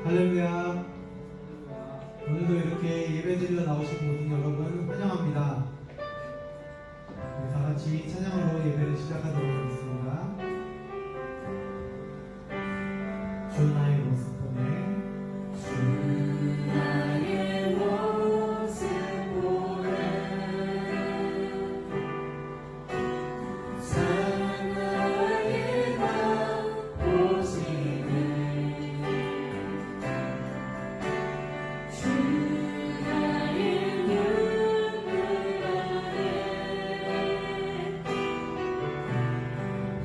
할렐루야. 오늘도 이렇게 예배드리러 나오신 모든 여러분 환영합니다. 우리 다 같이 찬양으로 예배를 시작하도록 하겠습니다. 주 나의 모습 보내. 주 나의 모습 보내. 사랑 나의 맘 보시네. 주 나의 눈물 아래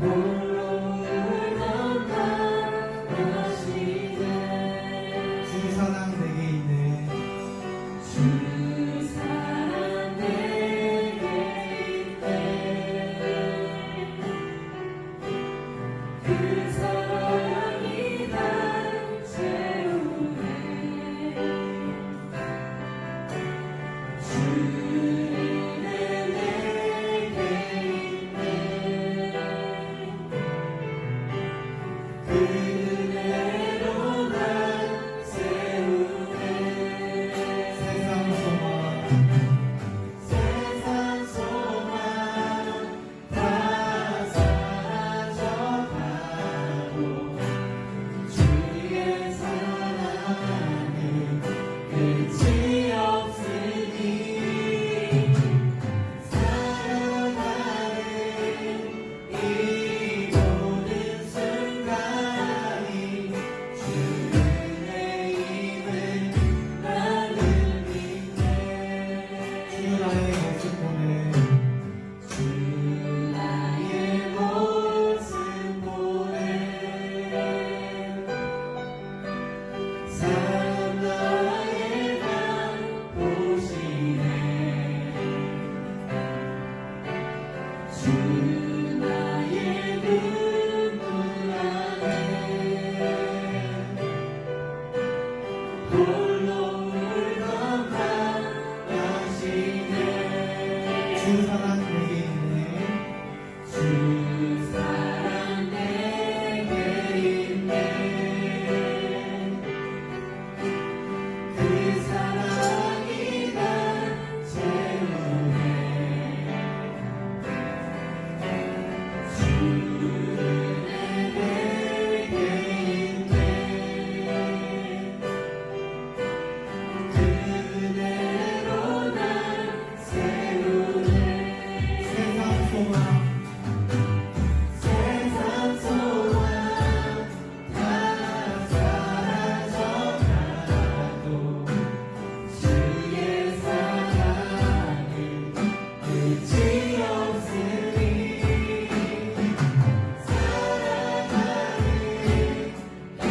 홀로 울던 밤 마시네. 주 사랑 내게 있네. 주 사랑 내게 있네. 그 사랑이 날 채우네. 주님의 내게 있네. 그 은혜로 날 세우네. 세상 소망 다 사라져가고 주의 사랑은 끝이 없으니 살아가는 이 모든 순간이 주의 힘을 나를 믿네. 주 나의 모습 보내. 주 나의 모습 보내. 사랑 나의 맘 보시네. 주 나의 눈물 아래 홀로 울던 밤 마시네. 주 사랑 내게 있네. 주 사랑 내게 있네. 그 사랑이 날 채우네. 주 은혜 내게 있네. 그 은혜로 날 세우네. 세상 소망 다 사라져가도 주의 사랑은 끝이 없으니 살아가는 이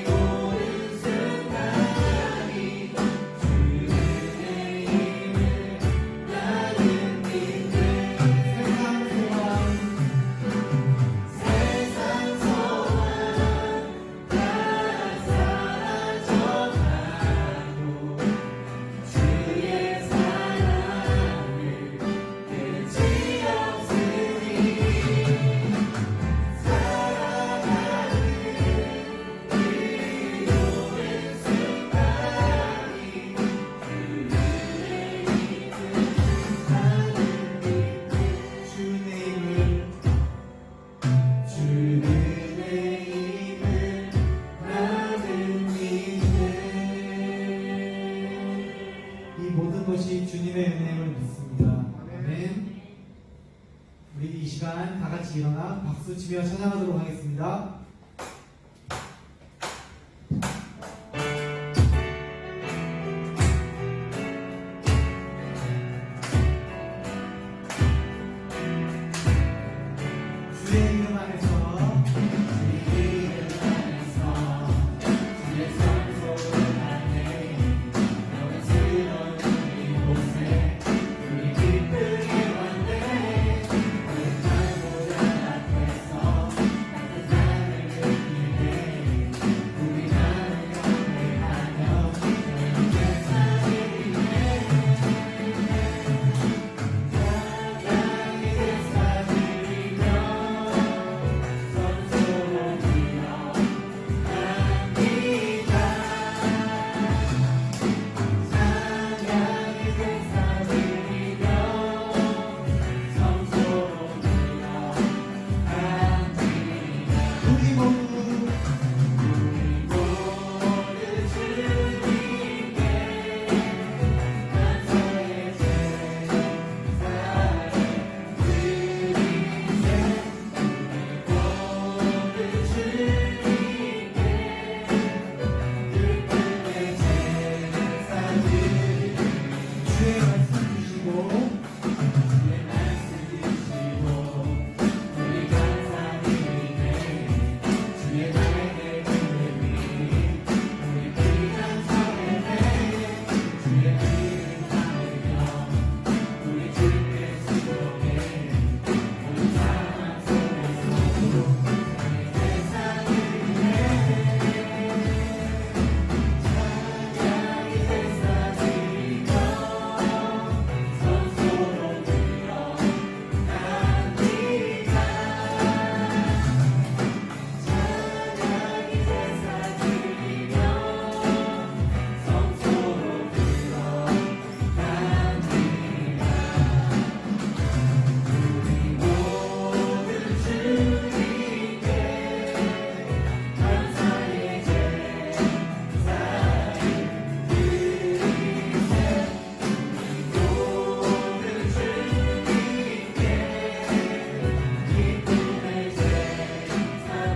모든 순간이 주의 힘을 나는 믿네. 세상 소망 다 사라져가고 주의 사랑은 끝이 없으니 살아가는 이 모든 순간이 주의 힘을 나는 믿네. 주의 힘을 나는 믿네. 이 모든 것이 주님의 은혜임을 믿습니다. 아멘. 우리 이 시간 다 같이 일어나 박수 치며 찬양하도록 하겠습니다. 주의 이름 안에서 주의 성소를 안에 영원스러운 이곳에 우리 기쁘게 왔네. 그 날보다 앞에서 따뜻한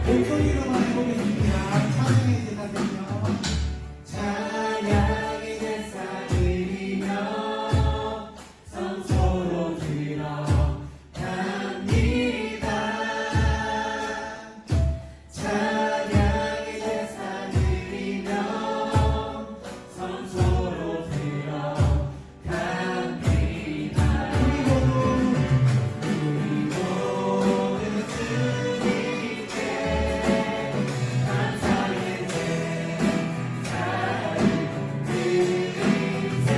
목소리로만 해보겠습니다. 찬양의 제사드리며 찬양의 제사드리며 성소로 들어갑니다. 찬양의 제사드리며 성소로 들어갑니다. 우리 모두 주님께 감사의 제사를 드리세.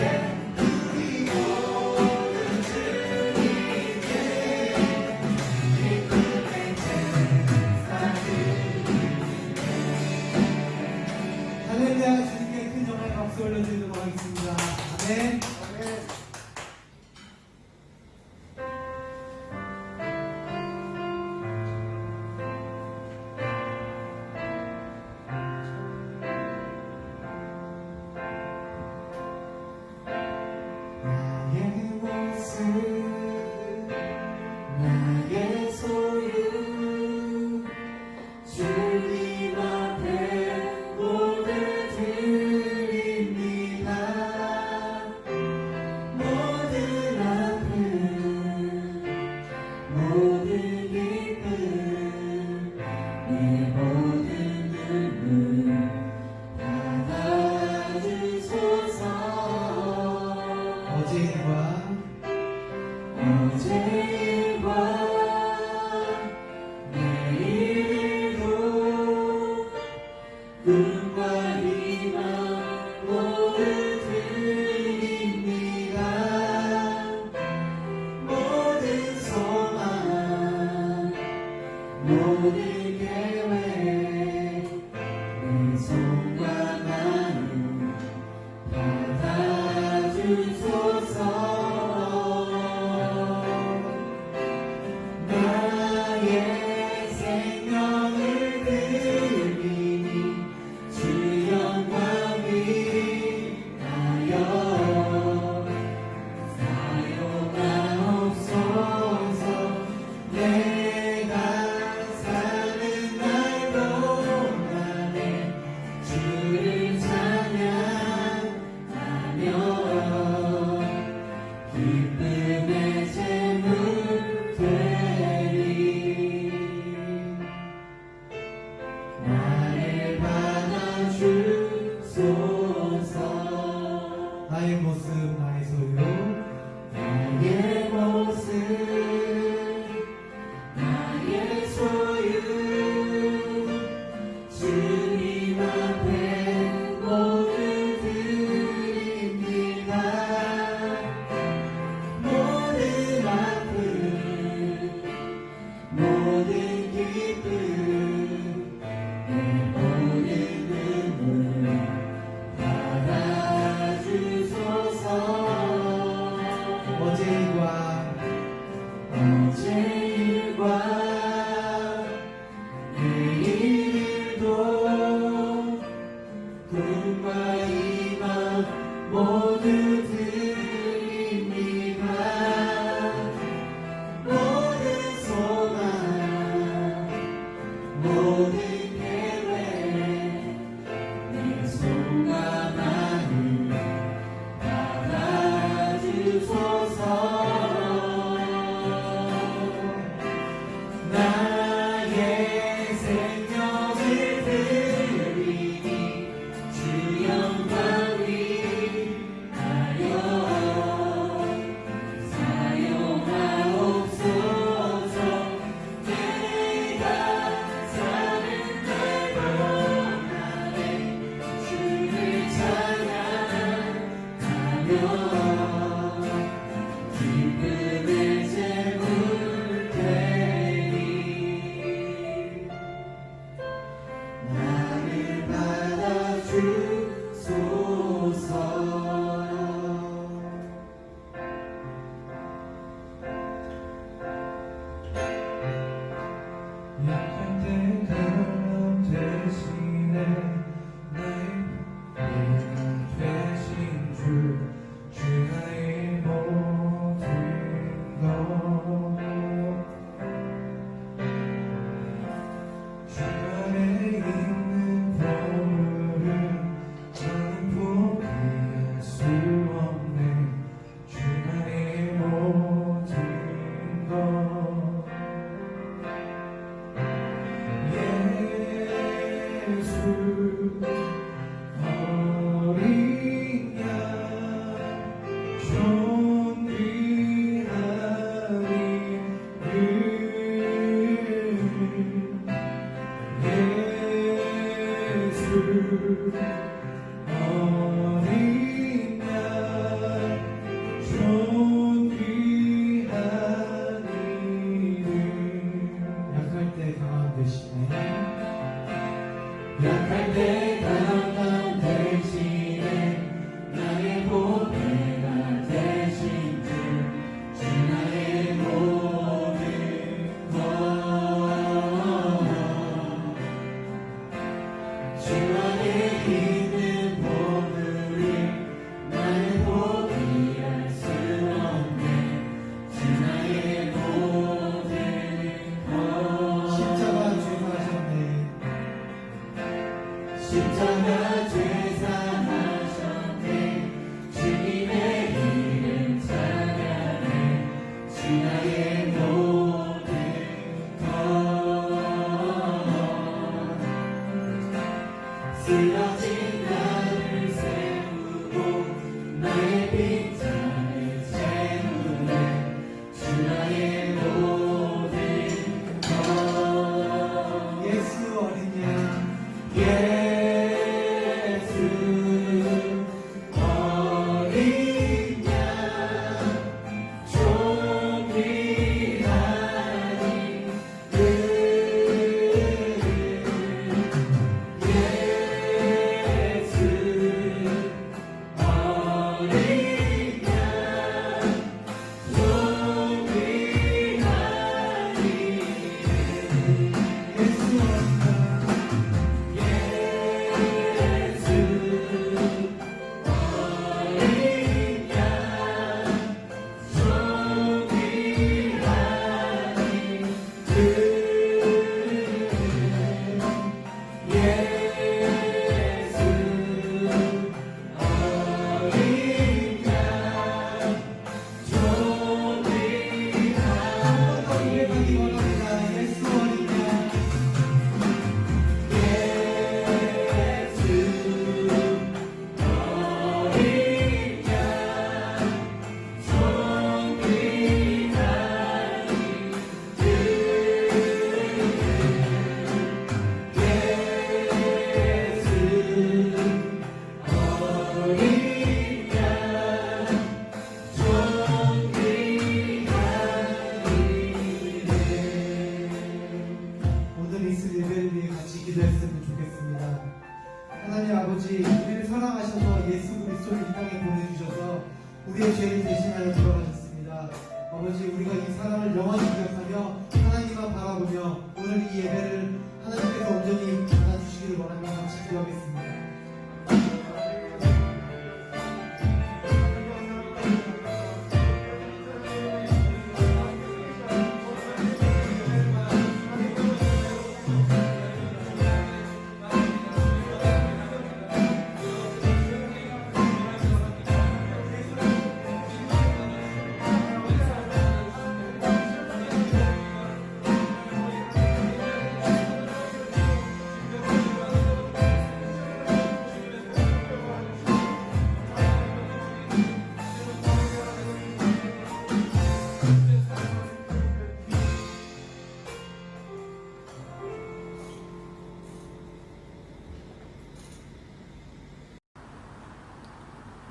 우리 모두 주님께 기쁨의 제사를 할렐루야. 주님께 큰 영광의 박수 올려드리도록 하겠습니다. 아멘. 나의 모습 나의 소유 주님 앞에 모두 드립니다. 모든 아픔 모든 기쁨 내 모든 눈물 받아주소서. 어제 일과 내일도 꿈과 희망 모두 드립니다. 모든 소망 모든 계획 내 손과 마음 받아주소서. 나의 생명을 드리니 주 영광 위하여 사용하옵소서. 내가 사는 날 동안에 주를 찬양하며 기쁨의 제물 되리. 나를 받아주소서. 나의 모습 나의 소유 나의 모습 나의 소유 주님 앞에 모두 드립니다. 모든 아픔 모든 기쁨 내 모든 눈물 받아주소서. 어제 일과 내일도 꿈과 희망 모두 드립니다. 모든 소망 모든 계획 내 손과 마음 받아주소서. 나의 생명을 드리니 주 영광 위하여 사용하옵소서. 내가 사는 약할 때 강한 대신에 나의 보배가 되신 주 나의 모든 것 주 안에 있는 보물이 나의 포기할 수 없네 주 나의 모든 것 십자가 죄사하셨네 십자가 죄사하셨네 주님의 이름 찬양해 주 나의 모든 것 쓰러진 나를 세우고 나의 빈잔을 채우네 주 나의 모든 것 예수 어린 양 예수 어린 양 존귀하니 예수 어린 양 존귀하니 예수 오늘 있을 예배를 위해 같이 기도했으면 좋겠습니다. 하나님 아버지, 우리를 사랑하셔서 예수 그리스도를 이 땅에 보내주셔서 우리의 죄를 대신하여 돌아가셨습니다. 아버지, 우리가 이 사랑을 영원히 기억하며 하나님만 바라보며 오늘 이 예배를 하나님께서 온전히 받아주시기를 원하며 같이 기도하겠습니다.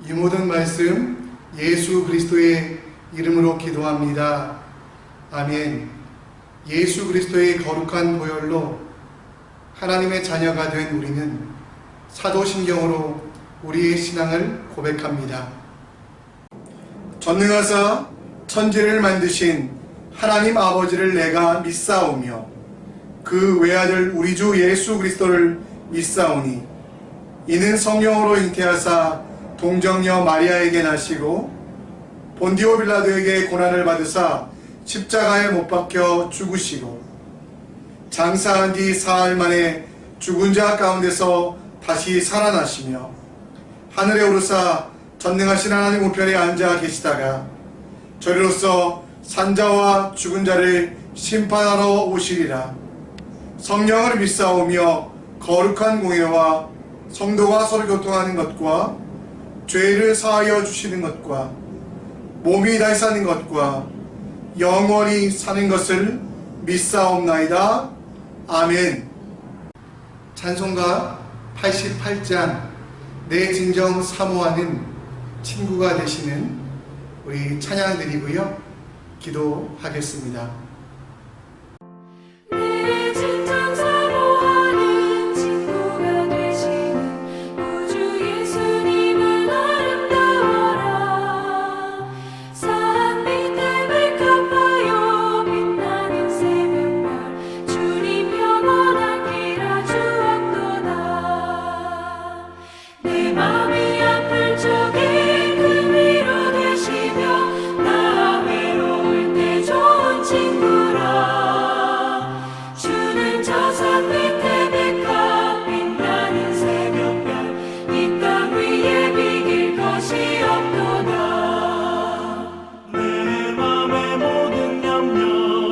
이 모든 말씀 예수 그리스도의 이름으로 기도합니다. 아멘. 예수 그리스도의 거룩한 보혈로 하나님의 자녀가 된 우리는 사도신경으로 우리의 신앙을 고백합니다. 전능하사 천지를 만드신 하나님 아버지를 내가 믿사오며 그 외아들 우리 주 예수 그리스도를 믿사오니 이는 성령으로 잉태하사 동정녀 마리아에게 나시고 본디오 빌라도에게 고난을 받으사 십자가에 못 박혀 죽으시고 장사한 뒤 사흘 만에 죽은 자 가운데서 다시 살아나시며 하늘에 오르사 전능하신 하나님 우편에 앉아 계시다가 저리로서 산자와 죽은 자를 심판하러 오시리라. 성령을 믿사오며 거룩한 공예와 성도가 서로 교통하는 것과 죄를 사하여 주시는 것과 몸이 다시 사는 것과 영원히 사는 것을 믿사옵나이다. 아멘. 찬송가 88장 내 진정 사모하는 친구가 되시는 우리 찬양 드리고요. 기도하겠습니다. 내 진정 사모하는 친구가 되시는 우주 예수님은 아름다워라. 산 밑에 백합하여 빛나는 새벽별 주님 영원한 길아 주옵도다. 내 맘이 아플 적에 그 위로 되시며 나 외로울 때 좋은 친구라. 주는 저 산 밑에 백합 빛나는 새벽별 이 땅 위에 비길 것이 없도다. 내 맘의 모든 염려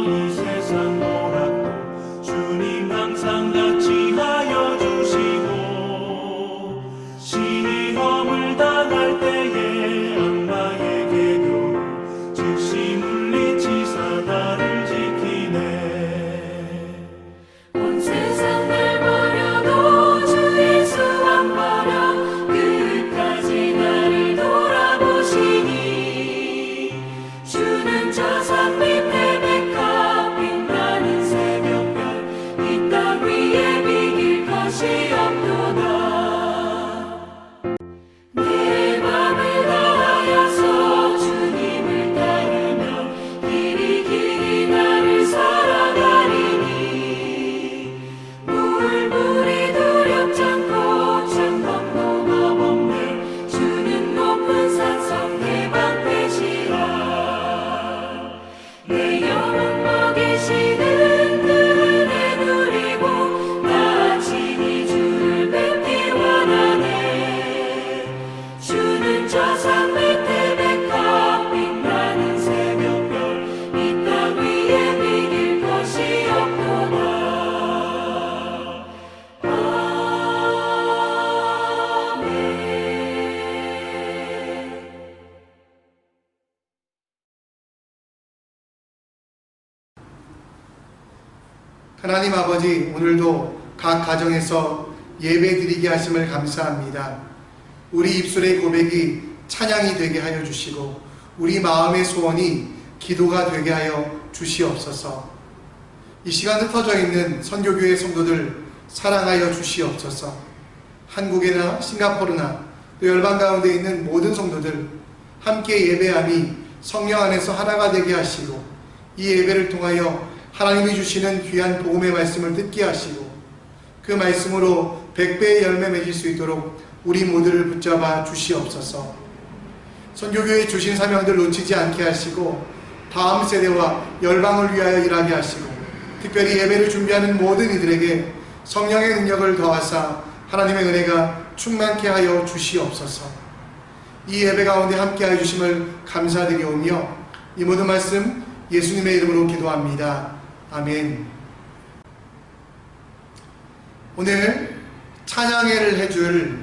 이 세상 노랗고 주님 항상 같이 하여 주시고 신이 허물 당할 때에 악마의 계교로 즉시 물리치사 나를 지키네. 온 세상 날 버려도 주 예수 안 버려 끝까지 나를 돌아보시니. 주는 저 산 밑에 백합 빛나는 새벽별 이 땅 위에 비길 것이 없도다. 내 맘을 다하여서 주님을 따르며 길이 길이 나를 살아가리니. 물이 두렵지 않고 창밖도 겁없네. 주는 높은 산성 내 방패시라. 내 영혼 먹이시는 그 은혜 누리고 나 친히 주를 뵙기 원하네. 주는 저 산 밑에 백합 빛나는 새벽별 이 땅 위에 비길 것이 없도다. 아멘. 하나님 아버지, 오늘도 각 가정에서 예배 드리게 하심을 감사합니다. 우리 입술의 고백이 찬양이 되게 하여 주시고 우리 마음의 소원이 기도가 되게 하여 주시옵소서. 이 시간 흩어져 있는 선교교회 성도들 사랑하여 주시옵소서. 한국이나 싱가포르나 또 열방 가운데 있는 모든 성도들 함께 예배함이 성령 안에서 하나가 되게 하시고 이 예배를 통하여 하나님이 주시는 귀한 복음의 말씀을 듣게 하시고 그 말씀으로 100배의 열매 맺을 수 있도록 우리 모두를 붙잡아 주시옵소서. 선교교회 주신 사명들 놓치지 않게 하시고 다음 세대와 열방을 위하여 일하게 하시고 특별히 예배를 준비하는 모든 이들에게 성령의 능력을 더하사 하나님의 은혜가 충만케 하여 주시옵소서. 이 예배 가운데 함께하여 주심을 감사드리오며 이 모든 말씀 예수님의 이름으로 기도합니다. 아멘. 오늘 찬양회를 해줄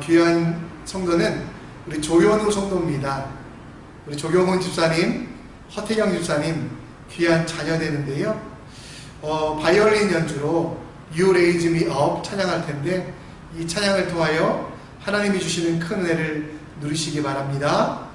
귀한 성도는 우리 조현우 성도입니다. 우리 조경훈 집사님, 허태경 집사님 귀한 자녀 되는데요. 바이올린 연주로 You Raise Me Up 찬양할 텐데 이 찬양을 통하여 하나님이 주시는 큰 은혜를 누리시기 바랍니다.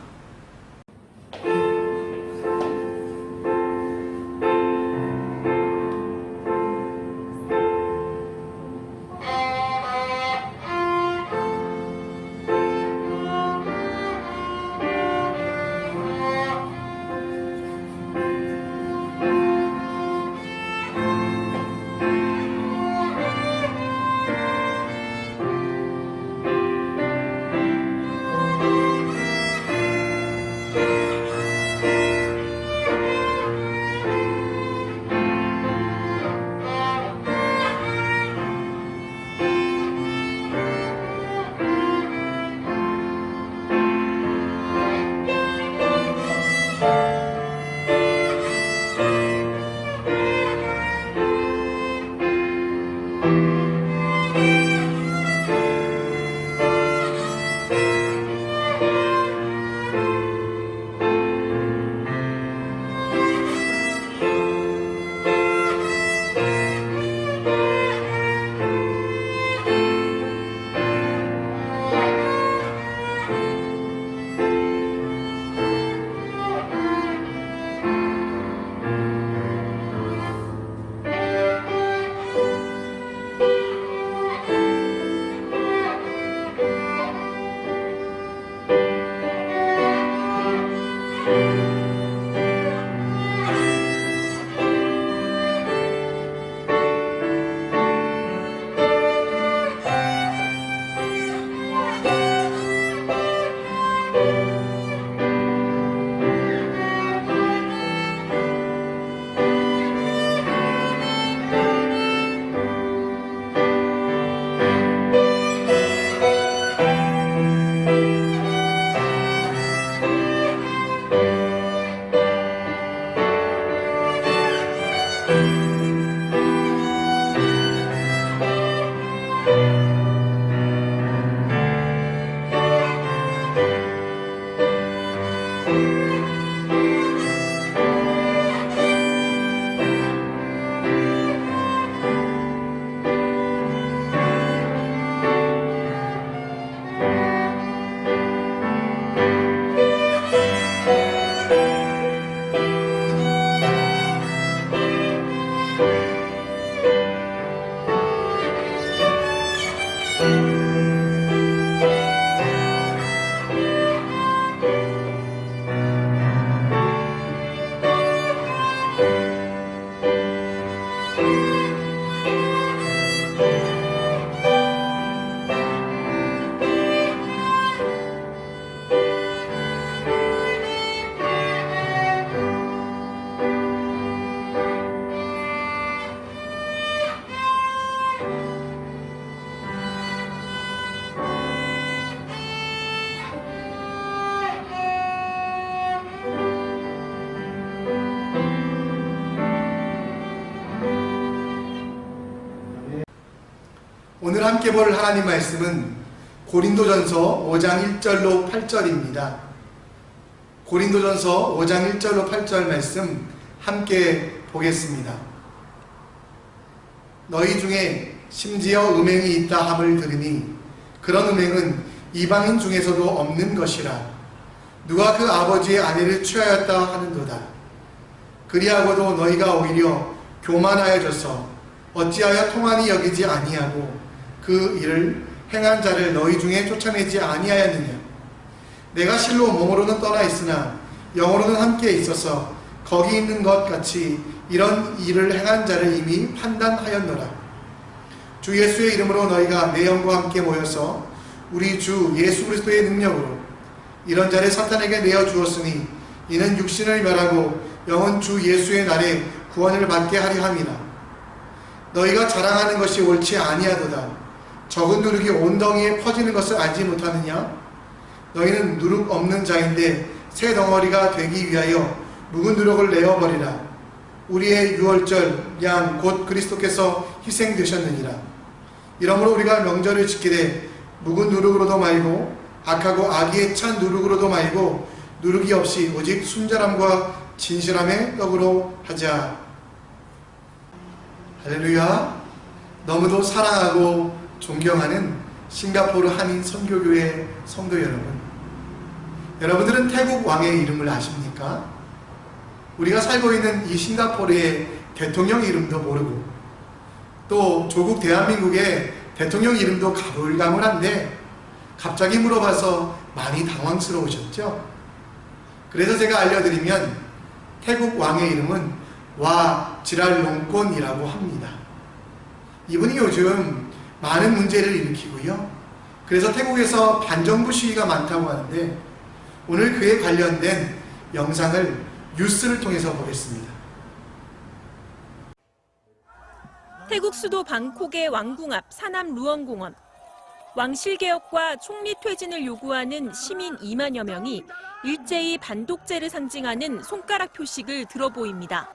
오늘 함께 볼 하나님 말씀은 고린도전서 5장 1절로 8절입니다. 고린도전서 5장 1절로 8절 말씀 함께 보겠습니다. 너희 중에 심지어 음행이 있다 함을 들으니 그런 음행은 이방인 중에서도 없는 것이라. 누가 그 아버지의 아내를 취하였다 하는도다. 그리하고도 너희가 오히려 교만하여져서 어찌하여 통한이 여기지 아니하고 그 일을 행한 자를 너희 중에 쫓아내지 아니하였느냐. 내가 실로 몸으로는 떠나 있으나 영으로는 함께 있어서 거기 있는 것 같이 이런 일을 행한 자를 이미 판단하였노라. 주 예수의 이름으로 너희가 내 영과 함께 모여서 우리 주 예수 그리스도의 능력으로 이런 자를 사탄에게 내어 주었으니 이는 육신을 멸하고 영은 주 예수의 날에 구원을 받게 하려 함이라. 너희가 자랑하는 것이 옳지 아니하도다. 적은 누룩이 온 덩이에 퍼지는 것을 알지 못하느냐? 너희는 누룩 없는 자인데 새 덩어리가 되기 위하여 묵은 누룩을 내어버리라. 우리의 유월절 양 곧 그리스도께서 희생되셨느니라. 이러므로 우리가 명절을 지키되 묵은 누룩으로도 말고 악하고 악의에 찬 누룩으로도 말고 누룩이 없이 오직 순전함과 진실함의 떡으로 하자. 할렐루야. 너무도 사랑하고 존경하는 싱가포르 한인 선교교회 성도 여러분, 여러분들은 태국 왕의 이름을 아십니까? 우리가 살고 있는 이 싱가포르의 대통령 이름도 모르고 또 조국 대한민국의 대통령 이름도 가물가물한데 갑자기 물어봐서 많이 당황스러우셨죠? 그래서 제가 알려드리면 태국 왕의 이름은 와 지랄롱콘이라고 합니다. 이분이 요즘 많은 문제를 일으키고요. 그래서 태국에서 반정부 시위가 많다고 하는데 오늘 그에 관련된 영상을 뉴스를 통해서 보겠습니다. 태국 수도 방콕의 왕궁 앞 사남 루언공원. 왕실 개혁과 총리 퇴진을 요구하는 시민 2만여 명이 일제히 반독재를 상징하는 손가락 표식을 들어 보입니다.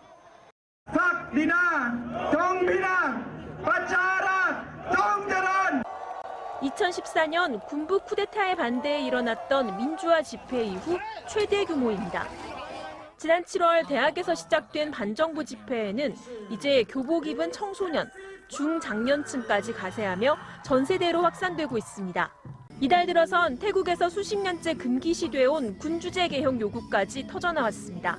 2014년 군부 쿠데타에 반대해 일어났던 민주화 집회 이후 최대 규모입니다. 지난 7월 대학에서 시작된 반정부 집회에는 이제 교복 입은 청소년, 중장년층까지 가세하며 전 세대로 확산되고 있습니다. 이달 들어선 태국에서 수십 년째 금기시돼 온 군주제 개혁 요구까지 터져나왔습니다.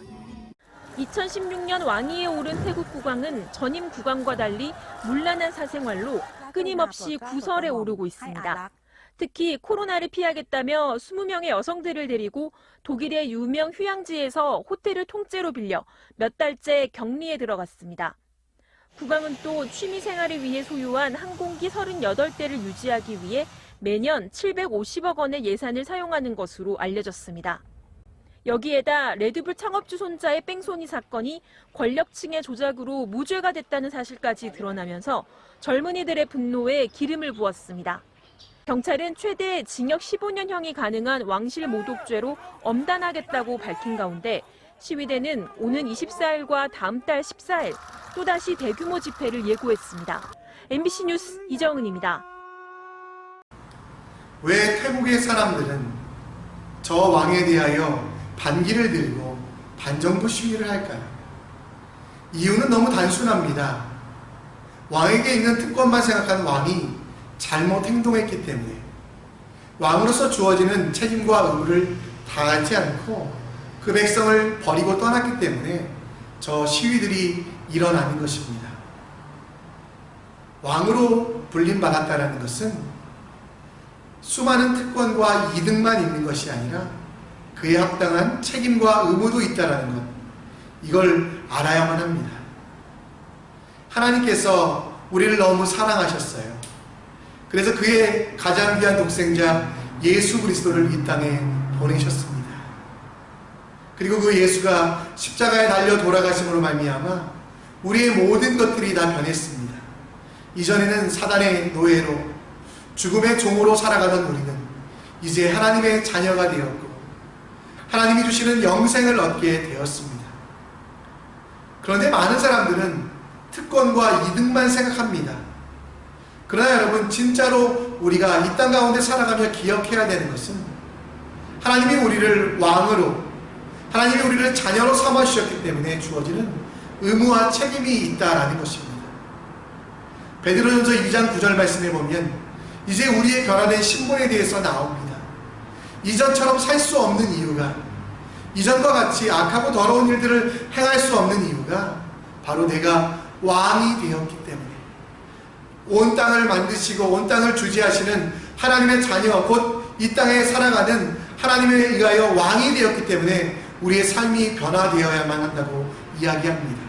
2016년 왕위에 오른 태국 국왕은 전임 국왕과 달리 문란한 사생활로 끊임없이 구설에 오르고 있습니다. 특히 코로나를 피하겠다며 20명의 여성들을 데리고 독일의 유명 휴양지에서 호텔을 통째로 빌려 몇 달째 격리에 들어갔습니다. 국왕은 또 취미생활을 위해 소유한 항공기 38대를 유지하기 위해 매년 750억 원의 예산을 사용하는 것으로 알려졌습니다. 여기에다 레드불 창업주 손자의 뺑소니 사건이 권력층의 조작으로 무죄가 됐다는 사실까지 드러나면서 젊은이들의 분노에 기름을 부었습니다. 경찰은 최대 징역 15년형이 가능한 왕실 모독죄로 엄단하겠다고 밝힌 가운데 시위대는 오는 24일과 다음 달 14일 또다시 대규모 집회를 예고했습니다. MBC 뉴스 이정은입니다. 왜 태국의 사람들은 저 왕에 대하여 반기를 들고 반정부 시위를 할까요? 이유는 너무 단순합니다. 왕에게 있는 특권만 생각한 왕이 잘못 행동했기 때문에 왕으로서 주어지는 책임과 의무를 다하지 않고 그 백성을 버리고 떠났기 때문에 저 시위들이 일어나는 것입니다. 왕으로 불림받았다는 것은 수많은 특권과 이득만 있는 것이 아니라 그에 합당한 책임과 의무도 있다는 것, 이걸 알아야만 합니다. 하나님께서 우리를 너무 사랑하셨어요. 그래서 그의 가장 귀한 독생자 예수 그리스도를 이 땅에 보내셨습니다. 그리고 그 예수가 십자가에 달려 돌아가심으로 말미암아 우리의 모든 것들이 다 변했습니다. 이전에는 사단의 노예로 죽음의 종으로 살아가던 우리는 이제 하나님의 자녀가 되었고 하나님이 주시는 영생을 얻게 되었습니다. 그런데 많은 사람들은 특권과 이득만 생각합니다. 그러나 여러분, 진짜로 우리가 이 땅 가운데 살아가며 기억해야 되는 것은 하나님이 우리를 왕으로, 하나님이 우리를 자녀로 삼아주셨기 때문에 주어지는 의무와 책임이 있다라는 것입니다. 베드로전서 2장 9절 말씀에 보면 이제 우리의 변화된 신분에 대해서 나옵니다. 이전처럼 살 수 없는 이유가, 이전과 같이 악하고 더러운 일들을 행할 수 없는 이유가 바로 내가 왕이 되었기 때문에, 온 땅을 만드시고 온 땅을 주지하시는 하나님의 자녀, 곧 이 땅에 살아가는 하나님에 의하여 왕이 되었기 때문에 우리의 삶이 변화되어야만 한다고 이야기합니다.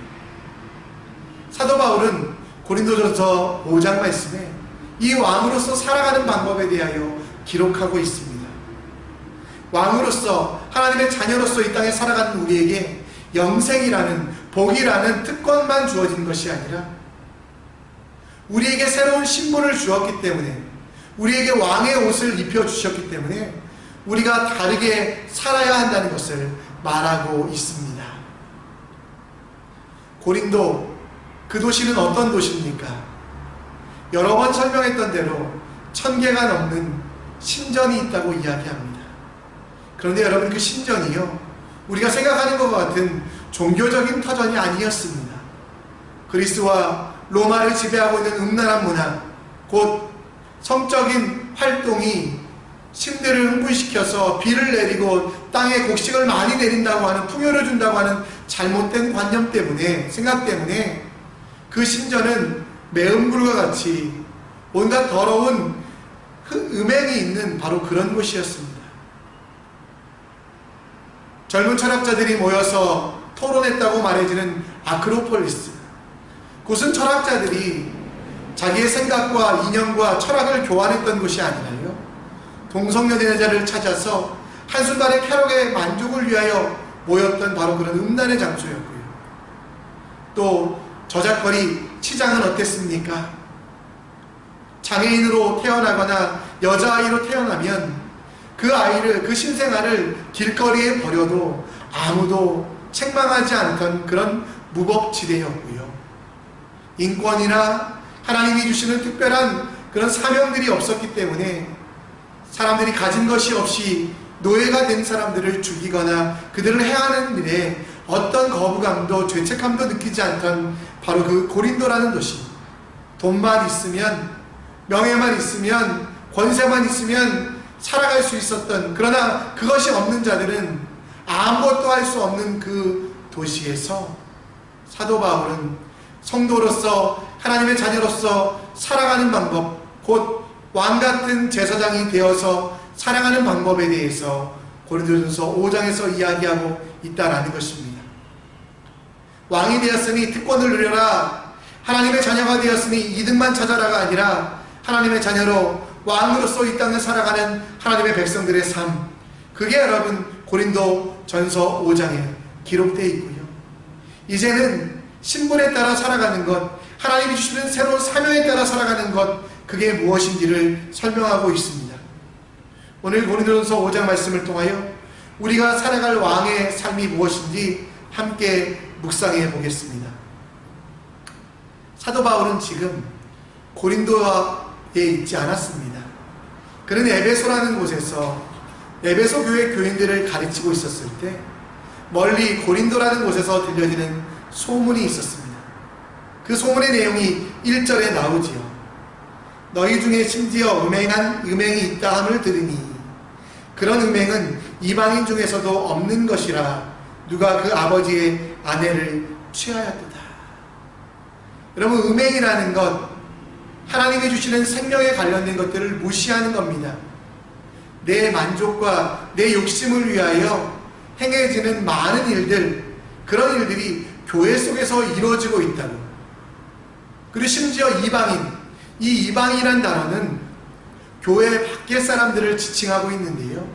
사도 바울은 고린도전서 5장 말씀에 이 왕으로서 살아가는 방법에 대하여 기록하고 있습니다. 왕으로서, 하나님의 자녀로서 이 땅에 살아가는 우리에게 영생이라는, 복이라는 특권만 주어진 것이 아니라 우리에게 새로운 신분을 주었기 때문에, 우리에게 왕의 옷을 입혀주셨기 때문에 우리가 다르게 살아야 한다는 것을 말하고 있습니다. 고린도, 그 도시는 어떤 도시입니까? 여러 번 설명했던 대로 1000개가 넘는 신전이 있다고 이야기합니다. 그런데 여러분, 그 신전이요, 우리가 생각하는 것과 같은 종교적인 터전이 아니었습니다. 그리스와 로마를 지배하고 있는 음란한 문화, 곧 성적인 활동이 신들을 흥분시켜서 비를 내리고 땅에 곡식을 많이 내린다고 하는, 풍요를 준다고 하는 잘못된 관념 때문에, 생각 때문에 그 신전은 매음굴과 같이 온갖 더러운 음행이 있는 바로 그런 곳이었습니다. 젊은 철학자들이 모여서 토론했다고 말해지는 아크로폴리스, 그것은 철학자들이 자기의 생각과 이념과 철학을 교환했던 곳이 아니라요, 동성연애자를 찾아서 한순간의 쾌락의 만족을 위하여 모였던 바로 그런 음란의 장소였고요. 또 저작거리 치장은 어땠습니까? 장애인으로 태어나거나 여자아이로 태어나면 그 아이를, 그 신생아를 길거리에 버려도 아무도 책망하지 않던 그런 무법지대였고요. 인권이나 하나님이 주시는 특별한 그런 사명들이 없었기 때문에 사람들이 가진 것이 없이 노예가 된 사람들을 죽이거나 그들을 해하는 일에 어떤 거부감도 죄책감도 느끼지 않던 바로 그 고린도라는 도시. 돈만 있으면, 명예만 있으면, 권세만 있으면 살아갈 수 있었던, 그러나 그것이 없는 자들은 아무것도 할 수 없는 그 도시에서 사도 바울은 성도로서, 하나님의 자녀로서 살아가는 방법, 곧 왕같은 제사장이 되어서 살아가는 방법에 대해서 고린도전서 5장에서 이야기하고 있다라는 것입니다. 왕이 되었으니 특권을 누려라, 하나님의 자녀가 되었으니 이득만 찾아라가 아니라 하나님의 자녀로 왕으로서 이 땅을 살아가는 하나님의 백성들의 삶, 그게 여러분 고린도전서 5장에 기록되어 있고요. 이제는 신분에 따라 살아가는 것, 하나님이 주시는 새로운 사명에 따라 살아가는 것, 그게 무엇인지를 설명하고 있습니다. 오늘 고린도전서 5장 말씀을 통하여 우리가 살아갈 왕의 삶이 무엇인지 함께 묵상해 보겠습니다. 사도 바울은 지금 고린도에 있지 않았습니다. 그는 에베소라는 곳에서 에베소 교회 교인들을 가르치고 있었을 때 멀리 고린도라는 곳에서 들려지는 소문이 있었습니다. 그 소문의 내용이 1절에 나오지요. 너희 중에 심지어 음행이 있다 함을 들으니 그런 음행은 이방인 중에서도 없는 것이라 누가 그 아버지의 아내를 취하였도다. 여러분, 음행이라는 것, 하나님이 주시는 생명에 관련된 것들을 무시하는 겁니다. 내 만족과 내 욕심을 위하여 행해지는 많은 일들, 그런 일들이 교회 속에서 이루어지고 있다고. 그리고 심지어 이방인, 이 이방인이란 단어는 교회 밖의 사람들을 지칭하고 있는데요.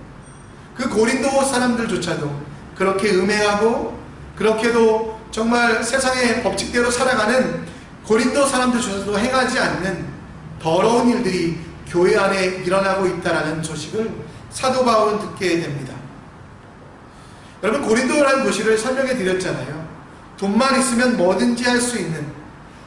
그 고린도 사람들조차도 그렇게 음행하고 그렇게도 정말 세상의 법칙대로 살아가는 고린도 사람들조차도 행하지 않는 더러운 일들이 교회 안에 일어나고 있다는 소식을 사도 바울은 듣게 됩니다. 여러분, 고린도라는 도시를 설명해 드렸잖아요. 돈만 있으면 뭐든지 할 수 있는,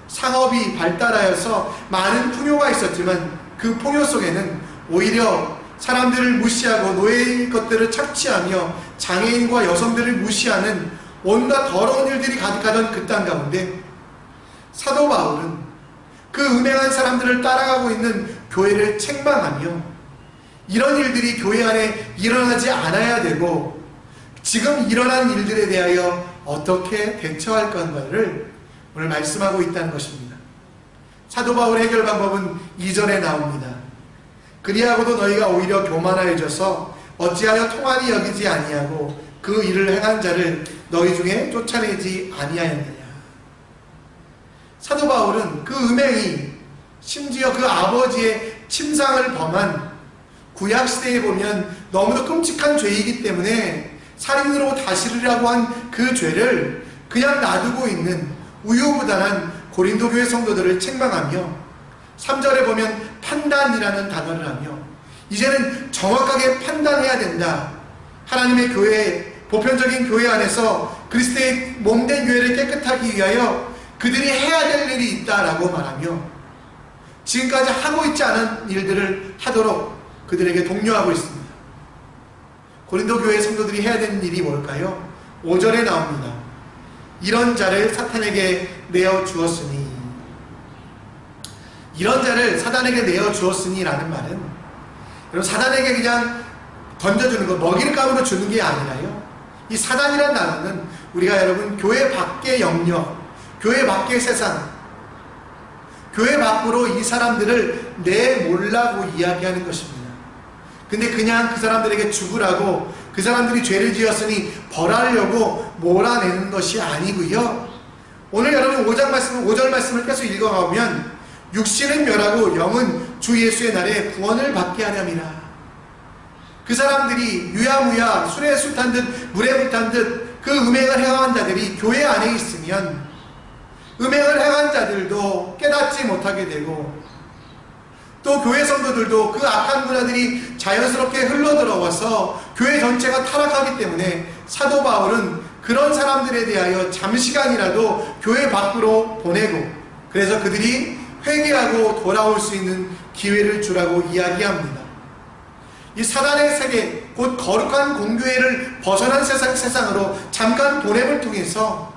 상업이 발달하여서 많은 풍요가 있었지만 그 풍요 속에는 오히려 사람들을 무시하고 노예인 것들을 착취하며 장애인과 여성들을 무시하는 온갖 더러운 일들이 가득하던 그 땅 가운데 사도 바울은 그 음행한 사람들을 따라가고 있는 교회를 책망하며 이런 일들이 교회 안에 일어나지 않아야 되고 지금 일어난 일들에 대하여 어떻게 대처할 건가를 오늘 말씀하고 있다는 것입니다. 사도 바울의 해결 방법은 2절에 나옵니다. 그리하고도 너희가 오히려 교만하여져서 어찌하여 통한이 여기지 아니하고 그 일을 행한 자를 너희 중에 쫓아내지 아니하였느냐. 사도 바울은 그 음행이 심지어 그 아버지의 침상을 범한 구약시대에 보면 너무도 끔찍한 죄이기 때문에 살인으로 다스리라고 한 그 죄를 그냥 놔두고 있는 우유부단한 고린도 교회 성도들을 책망하며 3절에 보면 판단이라는 단어를 하며 이제는 정확하게 판단해야 된다. 하나님의 교회, 보편적인 교회 안에서 그리스도의 몸된 교회를 깨끗하기 위하여 그들이 해야 될 일이 있다라고 말하며 지금까지 하고 있지 않은 일들을 하도록 그들에게 독려하고 있습니다. 고린도 교회 성도들이 해야 되는 일이 뭘까요? 5절에 나옵니다. 이런 자를 사탄에게 내어 주었으니, 이런 자를 사단에게 내어 주었으니 라는 말은 여러분, 사단에게 그냥 던져주는 거, 먹잇감으로 주는 게 아니라요, 이 사단이라는 단어는 우리가 여러분 교회 밖의 영역, 교회 밖의 세상, 교회 밖으로 이 사람들을 내몰라고 이야기하는 것입니다. 근데 그냥 그 사람들에게 죽으라고, 그 사람들이 죄를 지었으니 벌하려고 몰아내는 것이 아니고요. 오늘 여러분 5절 말씀을 계속 읽어가면 육신은 멸하고 영은 주 예수의 날에 구원을 받게 하렵니다. 그 사람들이 유야무야 술에 술 탄 듯 물에 불 탄 듯 그 음행을 행한 자들이 교회 안에 있으면 음행을 행한 자들도 깨닫지 못하게 되고 또 교회 성도들도 그 악한 문화들이 자연스럽게 흘러들어와서 교회 전체가 타락하기 때문에 사도 바울은 그런 사람들에 대하여 잠시간이라도 교회 밖으로 보내고 그래서 그들이 회개하고 돌아올 수 있는 기회를 주라고 이야기합니다. 이 사단의 세계, 곧 거룩한 공교회를 벗어난 세상으로 잠깐 보냄을 통해서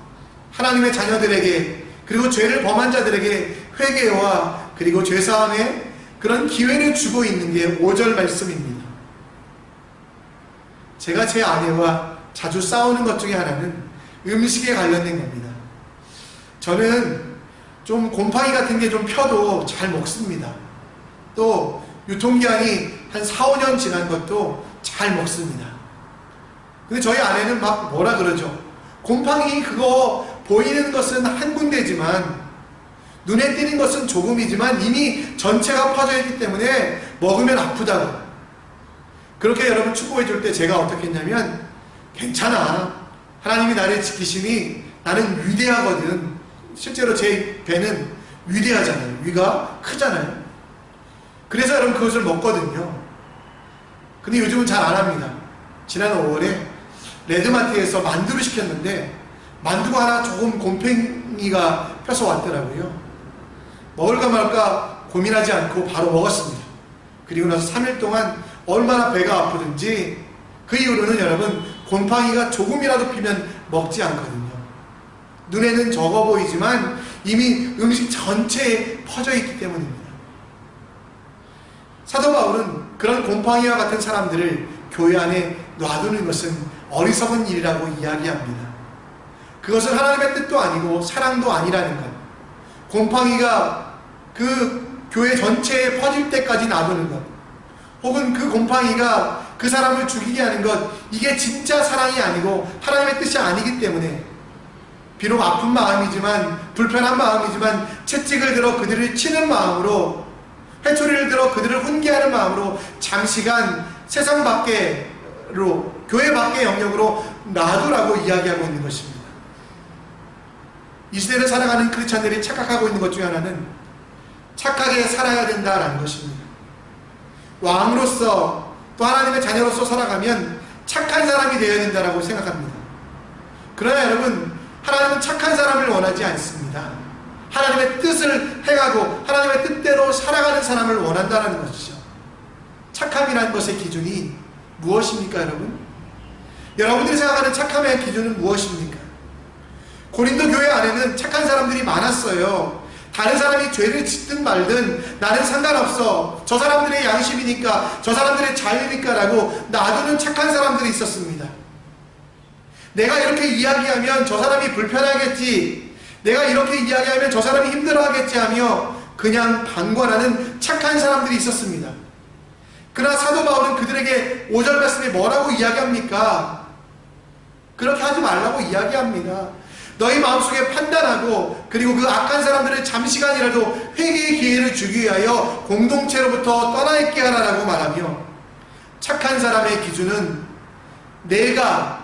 하나님의 자녀들에게 그리고 죄를 범한 자들에게 회개와 그리고 죄사함의 그런 기회를 주고 있는 게 5절 말씀입니다. 제가 제 아내와 자주 싸우는 것 중에 하나는 음식에 관련된 겁니다. 저는 좀 곰팡이 같은 게 좀 펴도 잘 먹습니다. 또 유통기한이 한 4, 5년 지난 것도 잘 먹습니다. 근데 저희 아내는 막 뭐라 그러죠? 곰팡이 그거 보이는 것은 한 군데지만 눈에 띄는 것은 조금이지만 이미 전체가 퍼져 있기 때문에 먹으면 아프다고. 그렇게 여러분 축복해 줄 때 제가 어떻게 했냐면 괜찮아. 하나님이 나를 지키시니 나는 위대하거든. 실제로 제 배는 위대하잖아요. 위가 크잖아요. 그래서 여러분 그것을 먹거든요. 근데 요즘은 잘 안 합니다. 지난 5월에 레드마트에서 만두를 시켰는데 만두가 하나 조금 곰팡이가 펴서 왔더라고요. 먹을까 말까 고민하지 않고 바로 먹었습니다. 그리고 나서 3일 동안 얼마나 배가 아프든지 그 이후로는 여러분 곰팡이가 조금이라도 피면 먹지 않거든요. 눈에는 적어 보이지만 이미 음식 전체에 퍼져 있기 때문입니다. 사도 바울은 그런 곰팡이와 같은 사람들을 교회 안에 놔두는 것은 어리석은 일이라고 이야기합니다. 그것은 하나님의 뜻도 아니고 사랑도 아니라는 것. 곰팡이가 그 교회 전체에 퍼질 때까지 놔두는 것, 혹은 그 곰팡이가 그 사람을 죽이게 하는 것, 이게 진짜 사랑이 아니고 하나님의 뜻이 아니기 때문에 비록 아픈 마음이지만, 불편한 마음이지만 채찍을 들어 그들을 치는 마음으로, 회초리를 들어 그들을 훈계하는 마음으로 잠시간 세상 밖으로, 교회 밖의 영역으로 놔두라고 이야기하고 있는 것입니다. 이 시대를 살아가는 크리스찬들이 착각하고 있는 것 중에 하나는 착하게 살아야 된다라는 것입니다. 왕으로서 또 하나님의 자녀로서 살아가면 착한 사람이 되어야 된다라고 생각합니다. 그러나 여러분, 하나님은 착한 사람을 원하지 않습니다. 하나님의 뜻을 행하고 하나님의 뜻대로 살아가는 사람을 원한다는 것이죠. 착함이라는 것의 기준이 무엇입니까, 여러분? 여러분들이 생각하는 착함의 기준은 무엇입니까? 고린도 교회 안에는 착한 사람들이 많았어요. 다른 사람이 죄를 짓든 말든 나는 상관없어, 저 사람들의 양심이니까, 저 사람들의 자유니까 라고 놔두는 착한 사람들이 있었습니다. 내가 이렇게 이야기하면 저 사람이 불편하겠지, 내가 이렇게 이야기하면 저 사람이 힘들어하겠지 하며 그냥 방관하는 착한 사람들이 있었습니다. 그러나 사도 바울은 그들에게 5절 말씀에 뭐라고 이야기합니까? 그렇게 하지 말라고 이야기합니다. 너희 마음속에 판단하고, 그리고 그 악한 사람들을 잠시간이라도 회개의 기회를 주기 위하여 공동체로부터 떠나 있게 하라라고 말하며, 착한 사람의 기준은 내가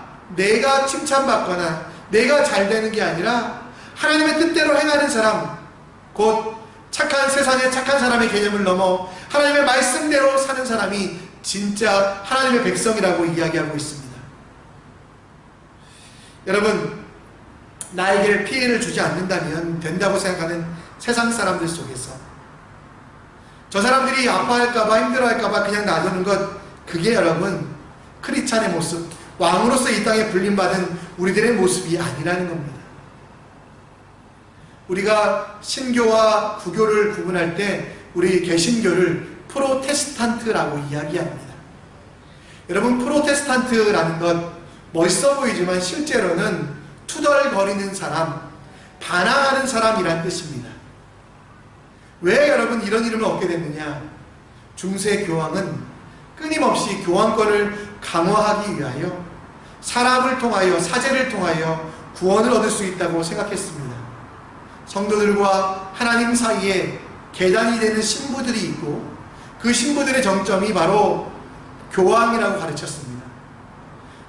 칭찬받거나 내가 잘 되는 게 아니라 하나님의 뜻대로 행하는 사람, 곧 착한 세상의 착한 사람의 개념을 넘어 하나님의 말씀대로 사는 사람이 진짜 하나님의 백성이라고 이야기하고 있습니다. 여러분, 나에게 피해를 주지 않는다면 된다고 생각하는 세상 사람들 속에서 저 사람들이 아파할까봐, 힘들어할까봐 그냥 놔두는 것, 그게 여러분 크리스찬의 모습, 왕으로서 이 땅에 불림받은 우리들의 모습이 아니라는 겁니다. 우리가 신교와 구교를 구분할 때 우리 개신교를 프로테스탄트라고 이야기합니다. 여러분, 프로테스탄트라는 것 멋있어 보이지만 실제로는 투덜거리는 사람, 반항하는 사람이란 뜻입니다. 왜 여러분 이런 이름을 얻게 됐느냐? 중세 교황은 끊임없이 교황권을 강화하기 위하여 사람을 통하여, 사제를 통하여 구원을 얻을 수 있다고 생각했습니다. 성도들과 하나님 사이에 계단이 되는 신부들이 있고, 그 신부들의 정점이 바로 교황이라고 가르쳤습니다.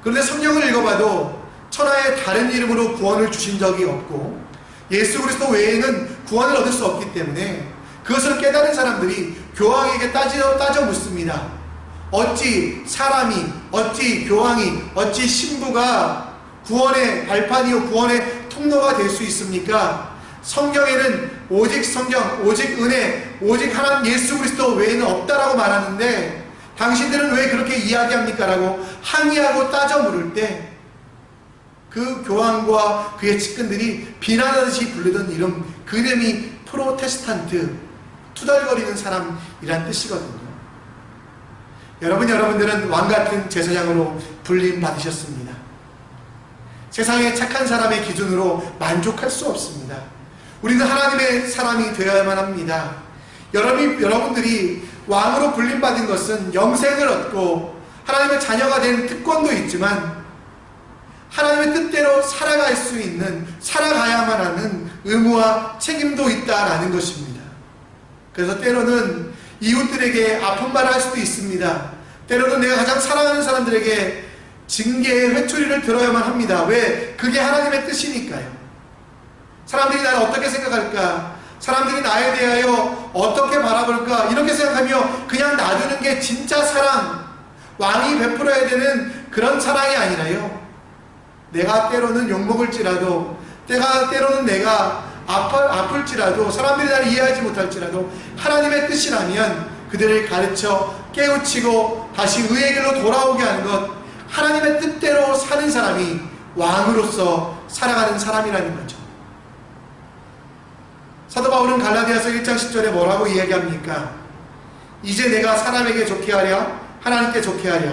그런데 성경을 읽어봐도 천하의 다른 이름으로 구원을 주신 적이 없고, 예수 그리스도 외에는 구원을 얻을 수 없기 때문에 그것을 깨달은 사람들이 교황에게 따져 묻습니다. 어찌 사람이, 어찌 교황이, 어찌 신부가 구원의 발판이요 구원의 통로가 될 수 있습니까? 성경에는 오직 성경, 오직 은혜, 오직 하나님 예수 그리스도 외에는 없다라고 말하는데 당신들은 왜 그렇게 이야기합니까? 라고 항의하고 따져 물을 때 그 교황과 그의 측근들이 비난하듯이 부르던 이름, 그 이름이 프로테스탄트, 투덜거리는 사람이란 뜻이거든요. 여러분들은 왕같은 제사장으로 불림 받으셨습니다. 세상의 착한 사람의 기준으로 만족할 수 없습니다. 우리는 하나님의 사람이 되어야만 합니다. 여러분들이 왕으로 불림 받은 것은 영생을 얻고 하나님의 자녀가 된 특권도 있지만 하나님의 뜻대로 살아갈 수 있는, 살아가야만 하는 의무와 책임도 있다라는 것입니다. 그래서 때로는 이웃들에게 아픈 말을 할 수도 있습니다. 때로는 내가 가장 사랑하는 사람들에게 징계의 회초리를 들어야만 합니다. 왜? 그게 하나님의 뜻이니까요. 사람들이 나를 어떻게 생각할까? 사람들이 나에 대하여 어떻게 바라볼까? 이렇게 생각하며 그냥 놔두는 게 진짜 사랑, 왕이 베풀어야 되는 그런 사랑이 아니라요. 내가 때로는 욕먹을지라도, 때로는 내가 아플지라도, 사람들이 나를 이해하지 못할지라도 하나님의 뜻이라면 그들을 가르쳐 깨우치고 다시 의의 길로 돌아오게 하는 것, 하나님의 뜻대로 사는 사람이 왕으로서 살아가는 사람이라는 거죠. 사도 바울은 갈라디아서 1장 10절에 뭐라고 이야기합니까? 이제 내가 사람에게 좋게 하랴, 하나님께 좋게 하랴,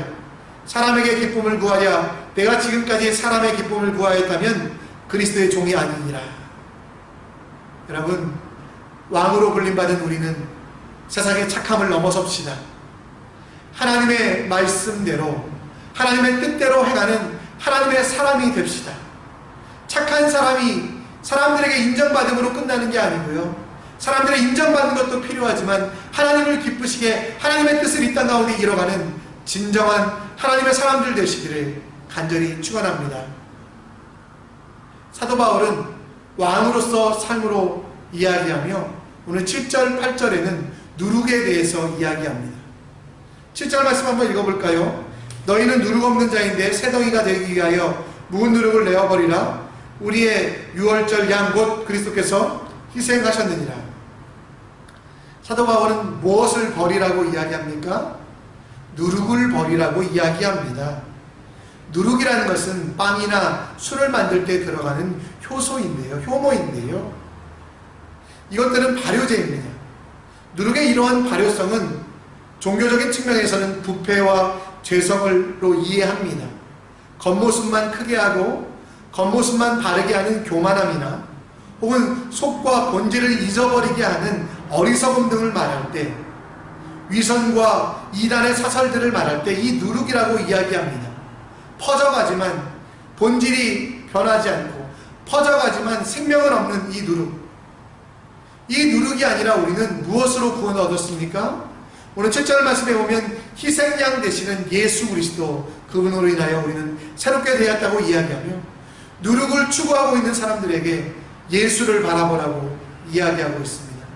사람에게 기쁨을 구하랴, 내가 지금까지 사람의 기쁨을 구하였다면 그리스도의 종이 아니니라. 여러분, 왕으로 불림받은 우리는 세상의 착함을 넘어섭시다. 하나님의 말씀대로 하나님의 뜻대로 행하는 하나님의 사람이 됩시다. 착한 사람이 사람들에게 인정받음으로 끝나는 게 아니고요, 사람들의 인정받는 것도 필요하지만 하나님을 기쁘시게 하나님의 뜻을 이 땅 가운데 이뤄가는 진정한 하나님의 사람들 되시기를 간절히 축원합니다. 사도 바울은 왕으로서 삶으로 이야기하며 오늘 7절 8절에는 누룩에 대해서 이야기합니다. 7절 말씀 한번 읽어볼까요? 너희는 누룩 없는 자인데 새덩이가 되기 위하여 묵은 누룩을 내어버리라. 우리의 유월절 양 곧 그리스도께서 희생하셨느니라. 사도 바울은 무엇을 버리라고 이야기합니까? 누룩을 버리라고 이야기합니다. 누룩이라는 것은 빵이나 술을 만들 때 들어가는 효모인데요. 이것들은 발효제입니다. 누룩의 이러한 발효성은 종교적인 측면에서는 부패와 죄성으로 이해합니다. 겉모습만 크게 하고 겉모습만 바르게 하는 교만함이나 혹은 속과 본질을 잊어버리게 하는 어리석음 등을 말할 때, 위선과 이단의 사설들을 말할 때 이 누룩이라고 이야기합니다. 퍼져가지만 본질이 변하지 않고 퍼져가지만 생명은 없는 이 누룩. 이 누룩이 아니라 우리는 무엇으로 구원을 얻었습니까? 오늘 7절 말씀에 보면 희생양 되시는 예수 그리스도, 그분으로 인하여 우리는 새롭게 되었다고 이야기하며 누룩을 추구하고 있는 사람들에게 예수를 바라보라고 이야기하고 있습니다.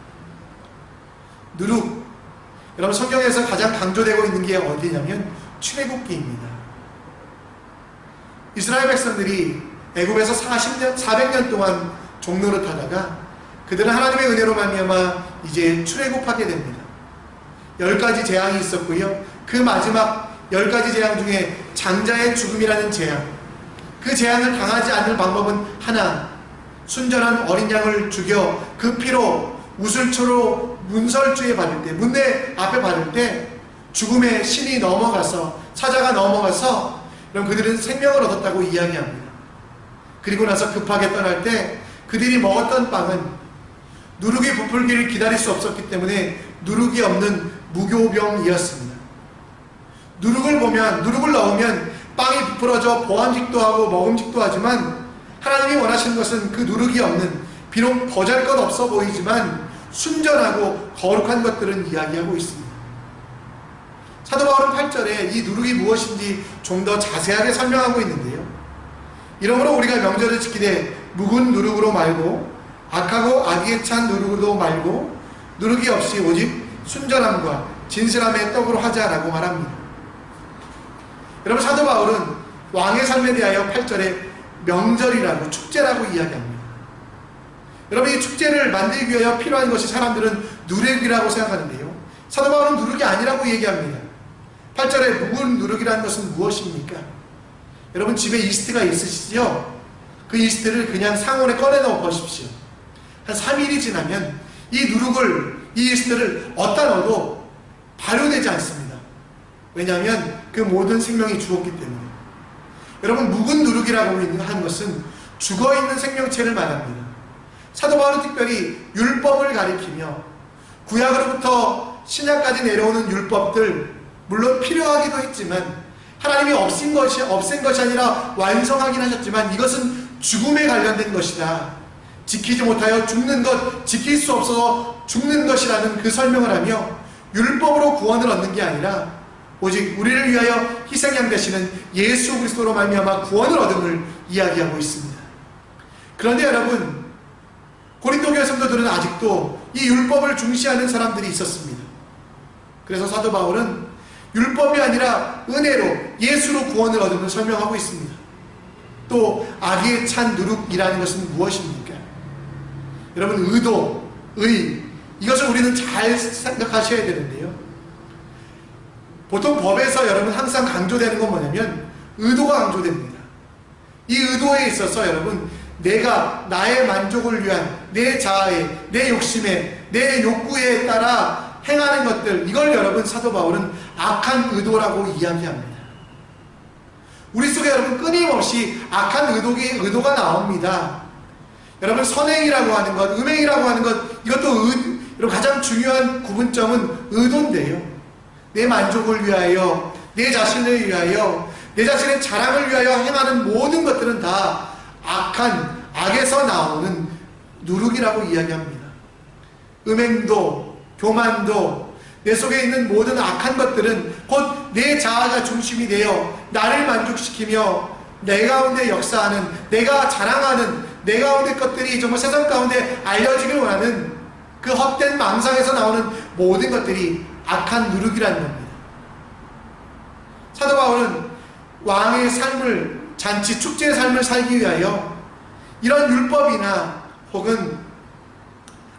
누룩, 여러분 성경에서 가장 강조되고 있는 게 어디냐면 출애굽기입니다. 이스라엘 백성들이 애굽에서 400년 동안 종노릇 하다가 그들은 하나님의 은혜로 말미암아 이제 출애굽하게 됩니다. 10가지 재앙이 있었고요, 그 마지막 10가지 재앙 중에 장자의 죽음이라는 재앙, 그 재앙을 당하지 않을 방법은 하나, 순전한 어린 양을 죽여 그 피로 우슬초로 문설주에 바를 때, 문대 앞에 바를 때 죽음의 신이 넘어가서, 사자가 넘어가서 그럼 그들은 생명을 얻었다고 이야기합니다. 그리고 나서 급하게 떠날 때 그들이 먹었던 빵은 누룩이 부풀기를 기다릴 수 없었기 때문에 누룩이 없는 무교병이었습니다. 누룩을 넣으면 빵이 부풀어져 보암직도 하고 먹음직도 하지만 하나님이 원하시는 것은 그 누룩이 없는, 비록 보잘것없어 보이지만 순전하고 거룩한 것들은 이야기하고 있습니다. 사도 바울은 8절에 이 누룩이 무엇인지 좀 더 자세하게 설명하고 있는데요, 이러므로 우리가 명절을 지키되 묵은 누룩으로 말고 악하고 악에 찬 누룩으로 말고 누룩이 없이 오직 순전함과 진실함의 떡으로 하자라고 말합니다. 여러분, 사도 바울은 왕의 삶에 대하여 8절에 명절이라고, 축제라고 이야기합니다. 여러분, 이 축제를 만들기 위하여 필요한 것이 사람들은 누룩이라고 생각하는데요, 사도 바울은 누룩이 아니라고 얘기합니다. 8절에 묵은 누룩이라는 것은 무엇입니까? 여러분, 집에 이스트가 있으시죠? 그 이스트를 그냥 상온에 꺼내놓아 보십시오. 한 3일이 지나면 이 누룩을, 이 이스트를 어디다 넣어도 발효되지 않습니다. 왜냐하면 그 모든 생명이 죽었기 때문에. 여러분, 묵은 누룩이라고 하는 것은 죽어있는 생명체를 말합니다. 사도 바울은 특별히 율법을 가리키며 구약으로부터 신약까지 내려오는 율법들, 물론 필요하기도 했지만 하나님이 없앤 것이 아니라 완성하긴 하셨지만 이것은 죽음에 관련된 것이다, 지키지 못하여 죽는 것, 지킬 수 없어서 죽는 것이라는 그 설명을 하며 율법으로 구원을 얻는 게 아니라 오직 우리를 위하여 희생양 되시는 예수 그리스도로 말미암아 구원을 얻음을 이야기하고 있습니다. 그런데 여러분, 고린도 교회 성도들은 아직도 이 율법을 중시하는 사람들이 있었습니다. 그래서 사도 바울은 율법이 아니라 은혜로, 예수로 구원을 얻음을 설명하고 있습니다. 또 악에 찬 누룩이라는 것은 무엇입니까? 여러분, 의도, 의, 이것을 우리는 잘 생각하셔야 되는데요, 보통 법에서 여러분 항상 강조되는 건 뭐냐면 의도가 강조됩니다. 이 의도에 있어서 여러분, 내가 나의 만족을 위한 내 자아에, 내 욕심에, 내 욕구에 따라 행하는 것들, 이걸 여러분 사도 바울은 악한 의도라고 이야기합니다. 우리 속에 여러분 끊임없이 악한 의도가 나옵니다. 여러분, 선행이라고 하는 것, 음행이라고 하는 것, 이것도 여러분 가장 중요한 구분점은 의도인데요, 내 만족을 위하여, 내 자신을 위하여, 내 자신의 자랑을 위하여 행하는 모든 것들은 다 악에서 나오는 누룩이라고 이야기합니다. 음행도, 교만도, 내 속에 있는 모든 악한 것들은 곧 내 자아가 중심이 되어 나를 만족시키며 내 가운데 역사하는, 내가 자랑하는 내 가운데 것들이 정말 세상 가운데 알려지길 원하는 그 헛된 망상에서 나오는 모든 것들이 악한 누룩이라는 겁니다. 사도 바울은 왕의 삶을, 잔치 축제의 삶을 살기 위하여 이런 율법이나 혹은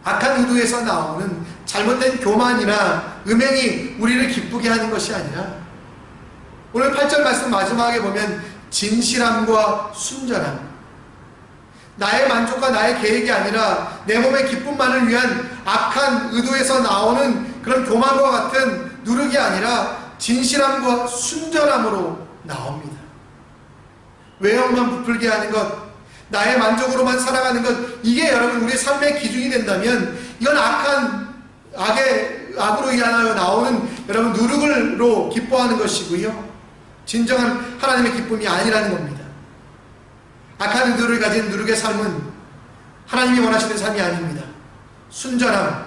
악한 의도에서 나오는 잘못된 교만이나 음행이 우리를 기쁘게 하는 것이 아니라, 오늘 8절 말씀 마지막에 보면 진실함과 순전함, 나의 만족과 나의 계획이 아니라 내 몸의 기쁨만을 위한 악한 의도에서 나오는 그런 교만과 같은 누룩이 아니라 진실함과 순전함으로 나옵니다. 외형만 부풀게 하는 것, 나의 만족으로만 살아가는 것, 이게 여러분 우리의 삶의 기준이 된다면 이건 악으로 인하여 나오는 여러분 누룩으로 기뻐하는 것이고요, 진정한 하나님의 기쁨이 아니라는 겁니다. 악한 의도를 가진 누룩의 삶은 하나님이 원하시는 삶이 아닙니다. 순전함,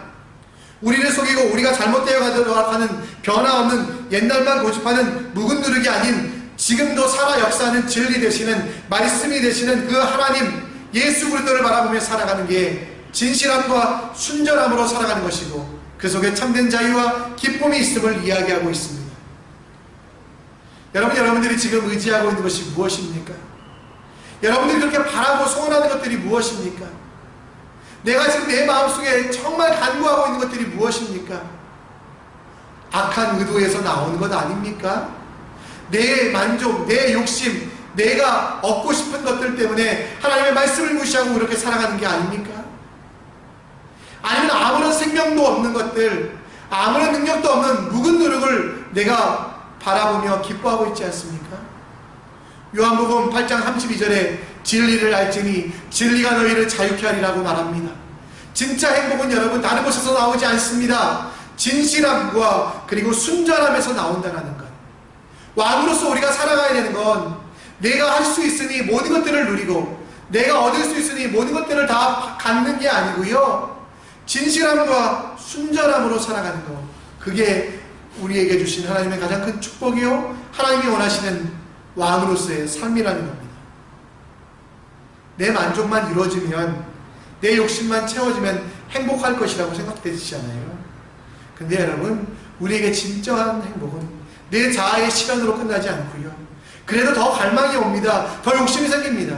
우리를 속이고 우리가 잘못되어 가는 변화없는 옛날만 고집하는 묵은 누룩이 아닌 지금도 살아 역사하는 진리 되시는 말씀이 되시는 그 하나님 예수 그리스도를 바라보며 살아가는 게 진실함과 순전함으로 살아가는 것이고, 그 속에 참된 자유와 기쁨이 있음을 이야기하고 있습니다. 여러분들이 지금 의지하고 있는 것이 무엇입니까? 여러분들이 그렇게 바라고 소원하는 것들이 무엇입니까? 내가 지금 내 마음속에 정말 간구하고 있는 것들이 무엇입니까? 악한 의도에서 나오는 것 아닙니까? 내 만족, 내 욕심, 내가 얻고 싶은 것들 때문에 하나님의 말씀을 무시하고 그렇게 살아가는 게 아닙니까? 아니면 아무런 생명도 없는 것들, 아무런 능력도 없는 묵은 누룩을 내가 바라보며 기뻐하고 있지 않습니까? 요한복음 8장 32절에 진리를 알지니 진리가 너희를 자유케 하리라고 말합니다. 진짜 행복은 여러분 다른 곳에서 나오지 않습니다. 진실함과 그리고 순전함에서 나온다는 것. 왕으로서 우리가 살아가야 되는 건 내가 할 수 있으니 모든 것들을 누리고 내가 얻을 수 있으니 모든 것들을 다 갖는 게 아니고요, 진실함과 순전함으로 살아가는 것, 그게 우리에게 주신 하나님의 가장 큰 축복이요, 하나님이 원하시는 왕으로서의 삶이라는 겁니다. 내 만족만 이루어지면, 내 욕심만 채워지면 행복할 것이라고 생각되시잖아요. 근데 여러분, 우리에게 진정한 행복은 내 자아의 실현으로 끝나지 않고요, 그래도 더 갈망이 옵니다. 더 욕심이 생깁니다.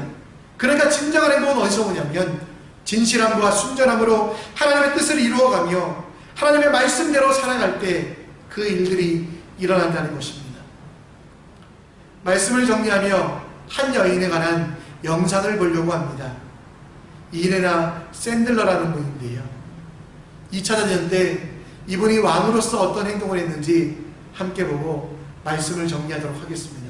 그러니까 진정한 행복은 어디서 오냐면 진실함과 순전함으로 하나님의 뜻을 이루어가며 하나님의 말씀대로 살아갈 때 그 일들이 일어난다는 것입니다. 말씀을 정리하며 한 여인에 관한 영상을 보려고 합니다. 이레나 샌들러라는 분인데요, 2차 대전 때 이분이 왕으로서 어떤 행동을 했는지 함께 보고 말씀을 정리하도록 하겠습니다.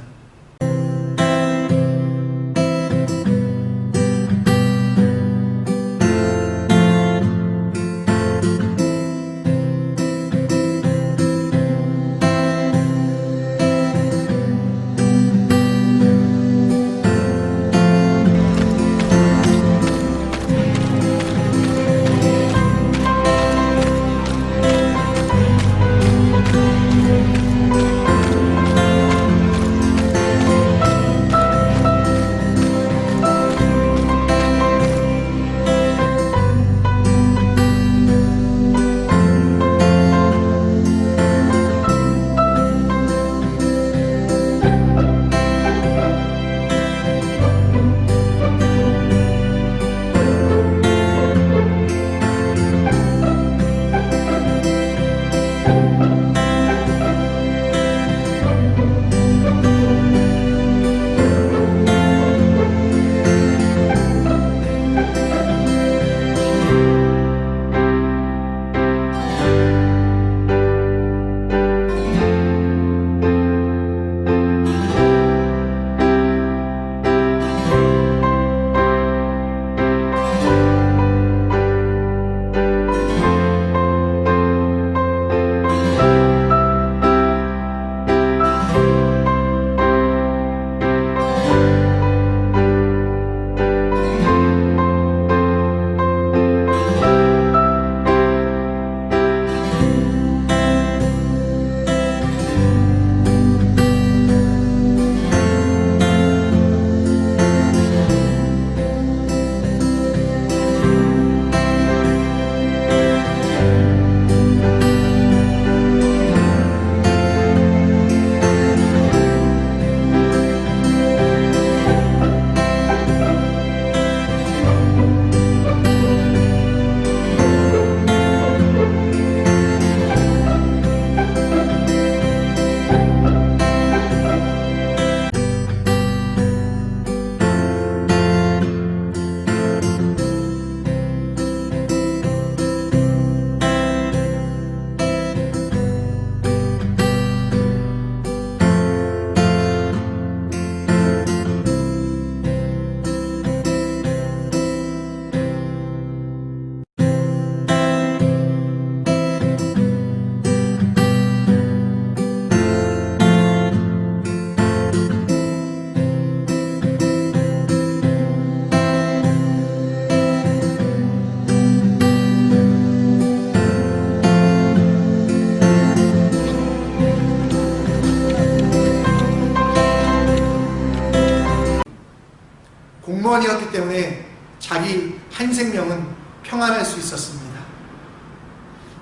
구원이었기 때문에 자기 한 생명은 평안할 수 있었습니다.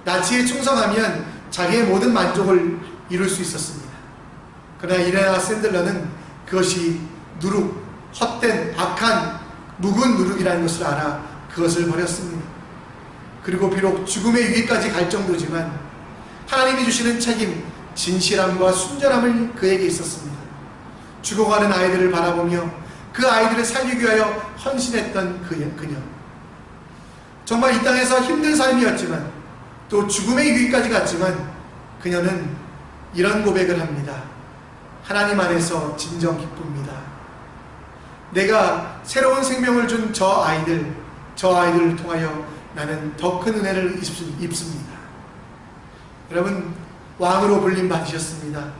나치에 충성하면 자기의 모든 만족을 이룰 수 있었습니다. 그러나 이레나 샌들러는 그것이 누룩, 헛된 악한 묵은 누룩이라는 것을 알아 그것을 버렸습니다. 그리고 비록 죽음의 위기까지 갈 정도지만 하나님이 주시는 책임, 진실함과 순전함을 그에게 있었습니다. 죽어가는 아이들을 바라보며 그 아이들을 살리기 위하여 헌신했던 그녀. 정말 이 땅에서 힘든 삶이었지만 또 죽음의 위기까지 갔지만 그녀는 이런 고백을 합니다. 하나님 안에서 진정 기쁩니다. 내가 새로운 생명을 준 저 아이들을 통하여 나는 더 큰 은혜를 입습니다. 여러분, 왕으로 불림 받으셨습니다.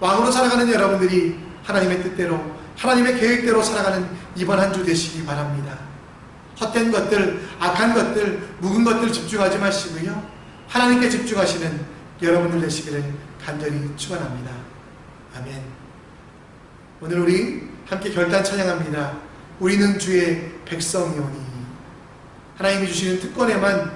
왕으로 살아가는 여러분들이 하나님의 뜻대로, 하나님의 계획대로 살아가는 이번 한 주 되시기 바랍니다. 헛된 것들, 악한 것들, 묵은 것들 집중하지 마시고요, 하나님께 집중하시는 여러분들 되시기를 간절히 축원합니다. 아멘. 오늘 우리 함께 결단 찬양합니다. 우리는 주의 백성이오니. 하나님이 주시는 특권에만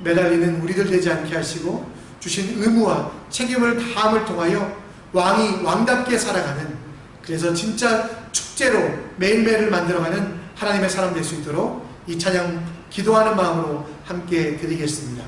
매달리는 우리들 되지 않게 하시고 주신 의무와 책임을 다함을 통하여 왕이 왕답게 살아가는, 그래서 진짜 축제로 매일매일을 만들어가는 하나님의 사람 될 수 있도록 이 찬양 기도하는 마음으로 함께 드리겠습니다.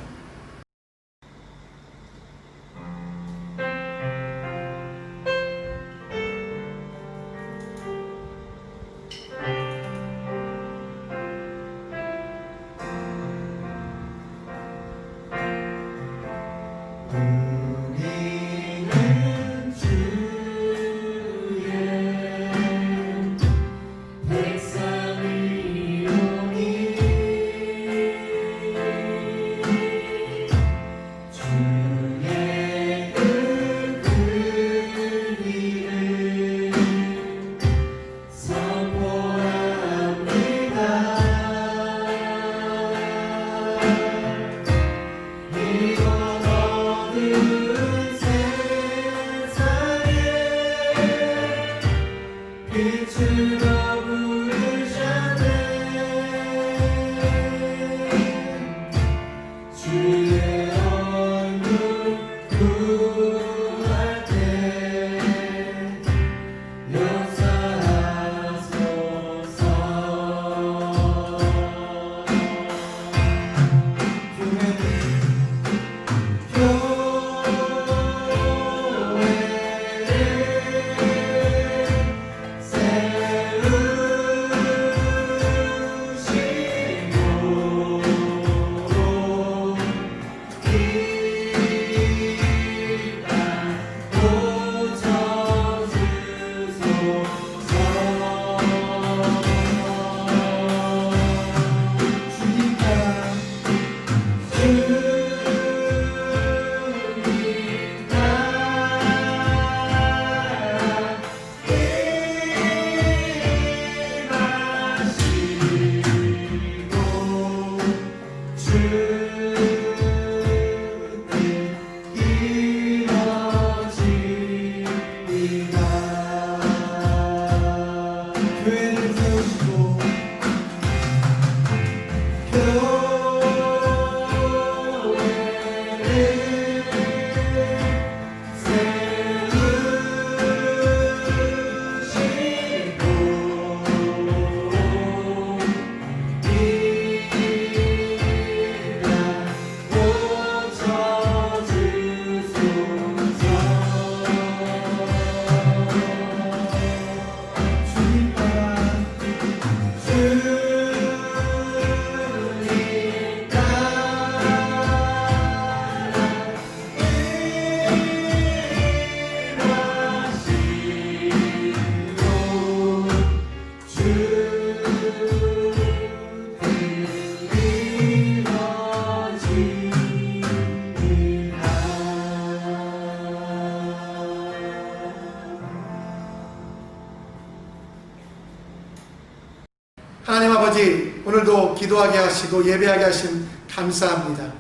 하나님 아버지, 오늘도 기도하게 하시고 예배하게 하신 감사합니다.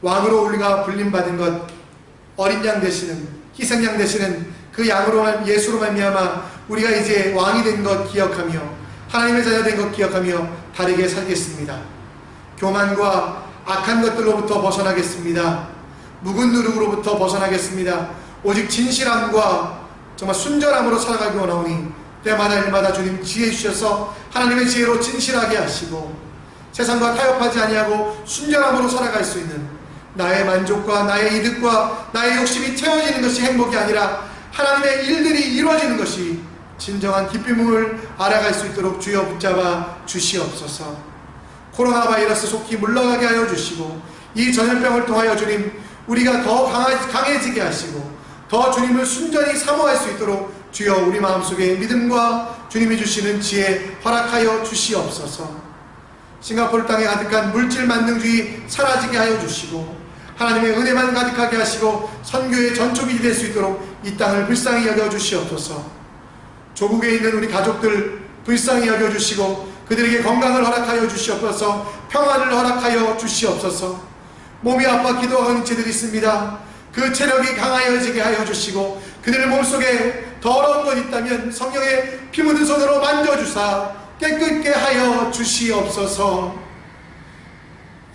왕으로 우리가 불림받은 것, 어린 양 되시는, 희생양 되시는 그 양으로 예수로 말미암아 우리가 이제 왕이 된 것 기억하며 하나님의 자녀된 것 기억하며 다르게 살겠습니다. 교만과 악한 것들로부터 벗어나겠습니다. 묵은 누룩으로부터 벗어나겠습니다. 오직 진실함과 정말 순전함으로 살아가기 원하오니 때마다 일마다 주님 지혜 주셔서 하나님의 지혜로 진실하게 하시고 세상과 타협하지 아니하고 순전함으로 살아갈 수 있는 나의 만족과 나의 이득과 나의 욕심이 채워지는 것이 행복이 아니라 하나님의 일들이 이루어지는 것이 진정한 기쁨을 알아갈 수 있도록 주여 붙잡아 주시옵소서. 코로나 바이러스 속히 물러가게 하여 주시고 이 전염병을 통하여 주님 우리가 더 강해지게 하시고 더 주님을 순전히 사모할 수 있도록 주여 우리 마음속에 믿음과 주님이 주시는 지혜 허락하여 주시옵소서. 싱가포르 땅에 가득한 물질 만능주의 사라지게 하여 주시고 하나님의 은혜만 가득하게 하시고 선교의 전초기이 될 수 있도록 이 땅을 불쌍히 여겨 주시옵소서. 조국에 있는 우리 가족들 불쌍히 여겨 주시고 그들에게 건강을 허락하여 주시옵소서. 평안을 허락하여 주시옵소서. 몸이 아파 기도하는 채들이 있습니다. 그 체력이 강하여지게 하여 주시고 그들의 몸속에 더러운 것 있다면 성령의 피 묻은 손으로 만져주사 깨끗게 하여 주시옵소서.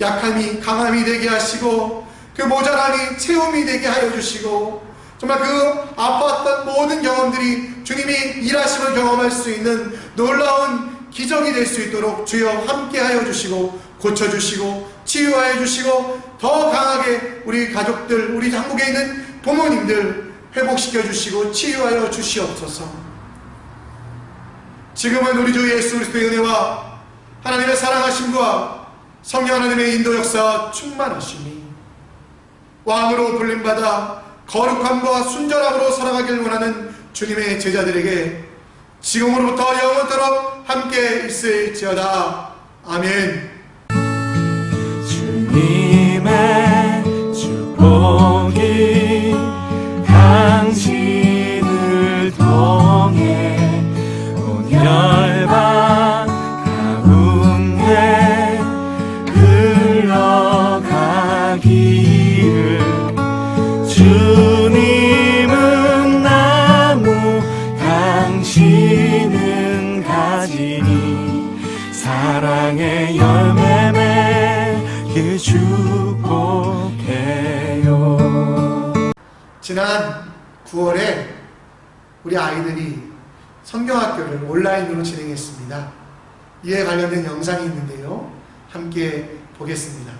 약함이 강함이 되게 하시고 그 모자람이 채움이 되게 하여 주시고 정말 그 아팠던 모든 경험들이 주님이 일하심을 경험할 수 있는 놀라운 기적이 될 수 있도록 주여 함께 하여 주시고 고쳐주시고 치유하여 주시고 더 강하게 우리 가족들 우리 한국에 있는 부모님들 회복시켜 주시고 치유하여 주시옵소서. 지금은 우리 주 예수 그리스도의 은혜와 하나님의 사랑하심과 성령 하나님의 인도 역사 충만하심이 왕으로 불림받아 거룩함과 순전함으로 살아가길 원하는 주님의 제자들에게 지금으로부터 영원토록 함께 있을지어다. 아멘. 주님의 축복이 당신을 통해 온 열방 가운데 흘러가기를. 주님은 나무 당신은 가지니 사랑의 열매 맺길 축복해요. 지난 9월에 우리 아이들이 성경학교를 온라인으로 진행했습니다. 이에 관련된 영상이 있는데요. 함께 보겠습니다.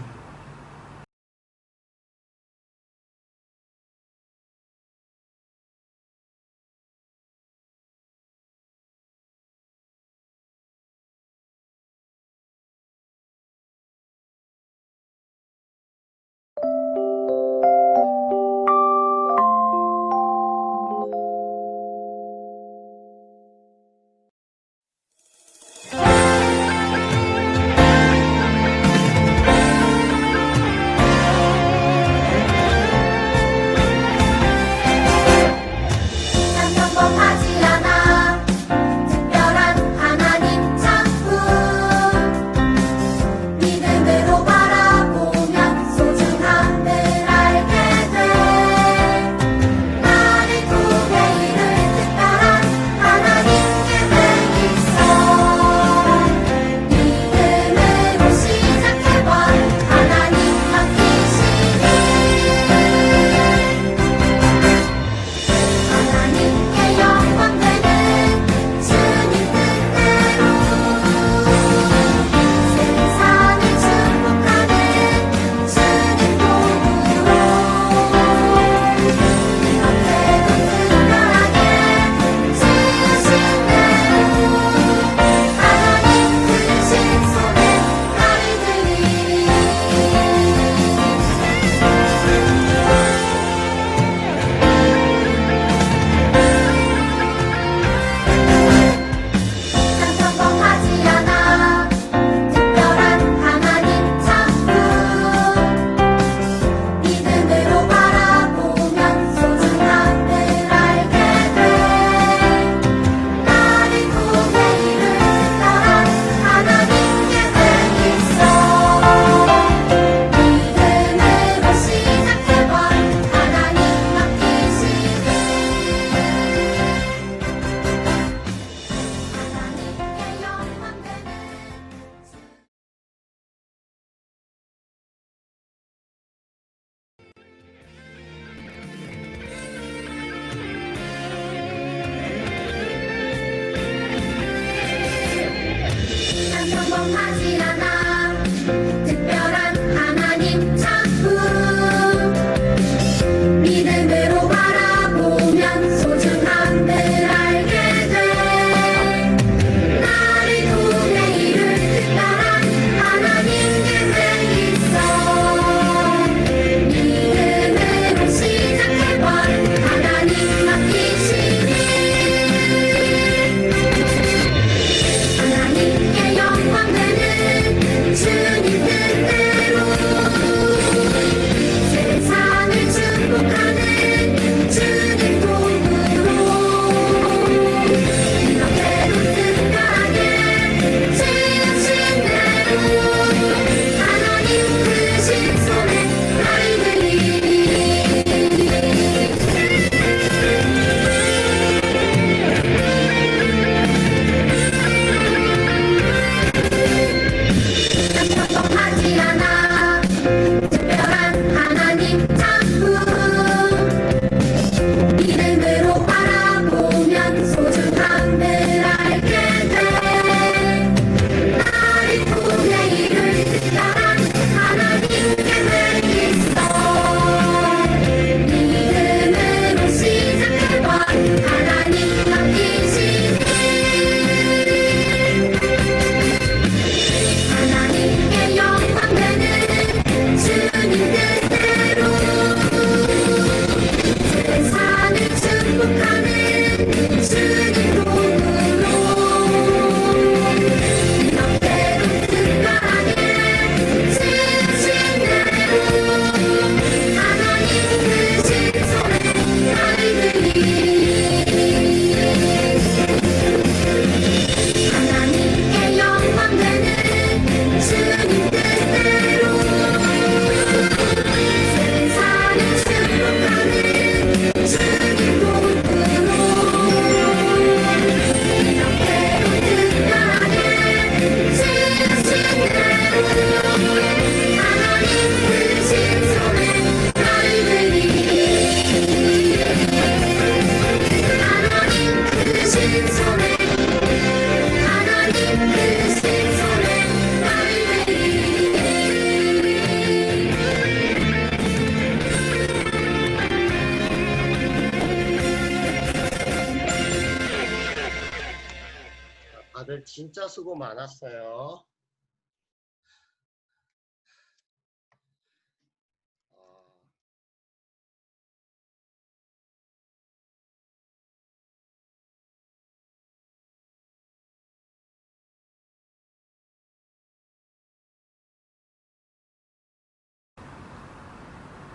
다들 진짜 수고 많았어요.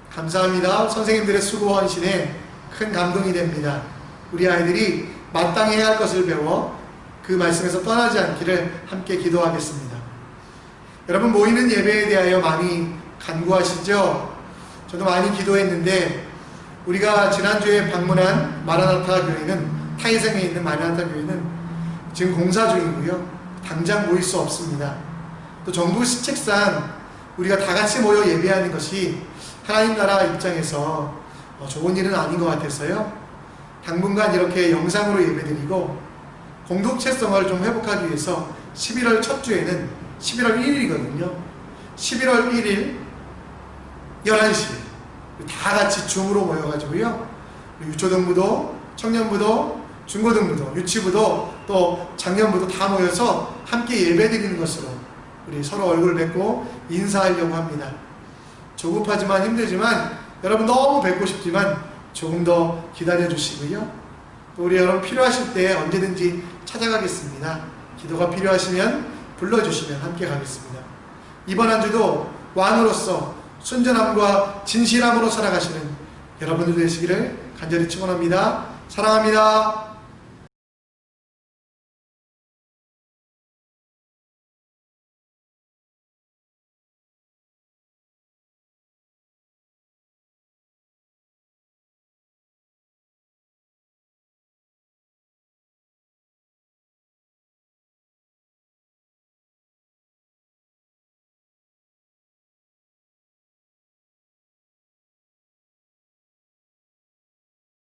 감사합니다. 선생님들의 수고 헌신에 큰 감동이 됩니다. 우리 아이들이 마땅히 해야 할 것을 배워 그 말씀에서 떠나지 않기를 함께 기도하겠습니다. 여러분, 모이는 예배에 대하여 많이 간구하시죠? 저도 많이 기도했는데 우리가 지난주에 방문한 마라나타 교회는, 타이생에 있는 마라나타 교회는 지금 공사 중이고요. 당장 모일 수 없습니다. 또 정부 시책상 우리가 다 같이 모여 예배하는 것이 하나님 나라 입장에서 좋은 일은 아닌 것 같아서요. 당분간 이렇게 영상으로 예배드리고 공동체성을 좀 회복하기 위해서 11월 첫 주에는 11월 1일이거든요. 11월 1일 11시 다 같이 줌으로 모여가지고요. 유초등부도, 청년부도, 중고등부도, 유치부도, 또 작년부도 다 모여서 함께 예배드리는 것으로 우리 서로 얼굴 뵙고 인사하려고 합니다. 조급하지만 힘들지만 여러분 너무 뵙고 싶지만 조금 더 기다려 주시고요. 또 우리 여러분 필요하실 때 언제든지 찾아가겠습니다. 기도가 필요하시면 불러주시면 함께 가겠습니다. 이번 한 주도 왕으로서 순전함과 진실함으로 살아가시는 여러분들 되시기를 간절히 축원합니다. 사랑합니다.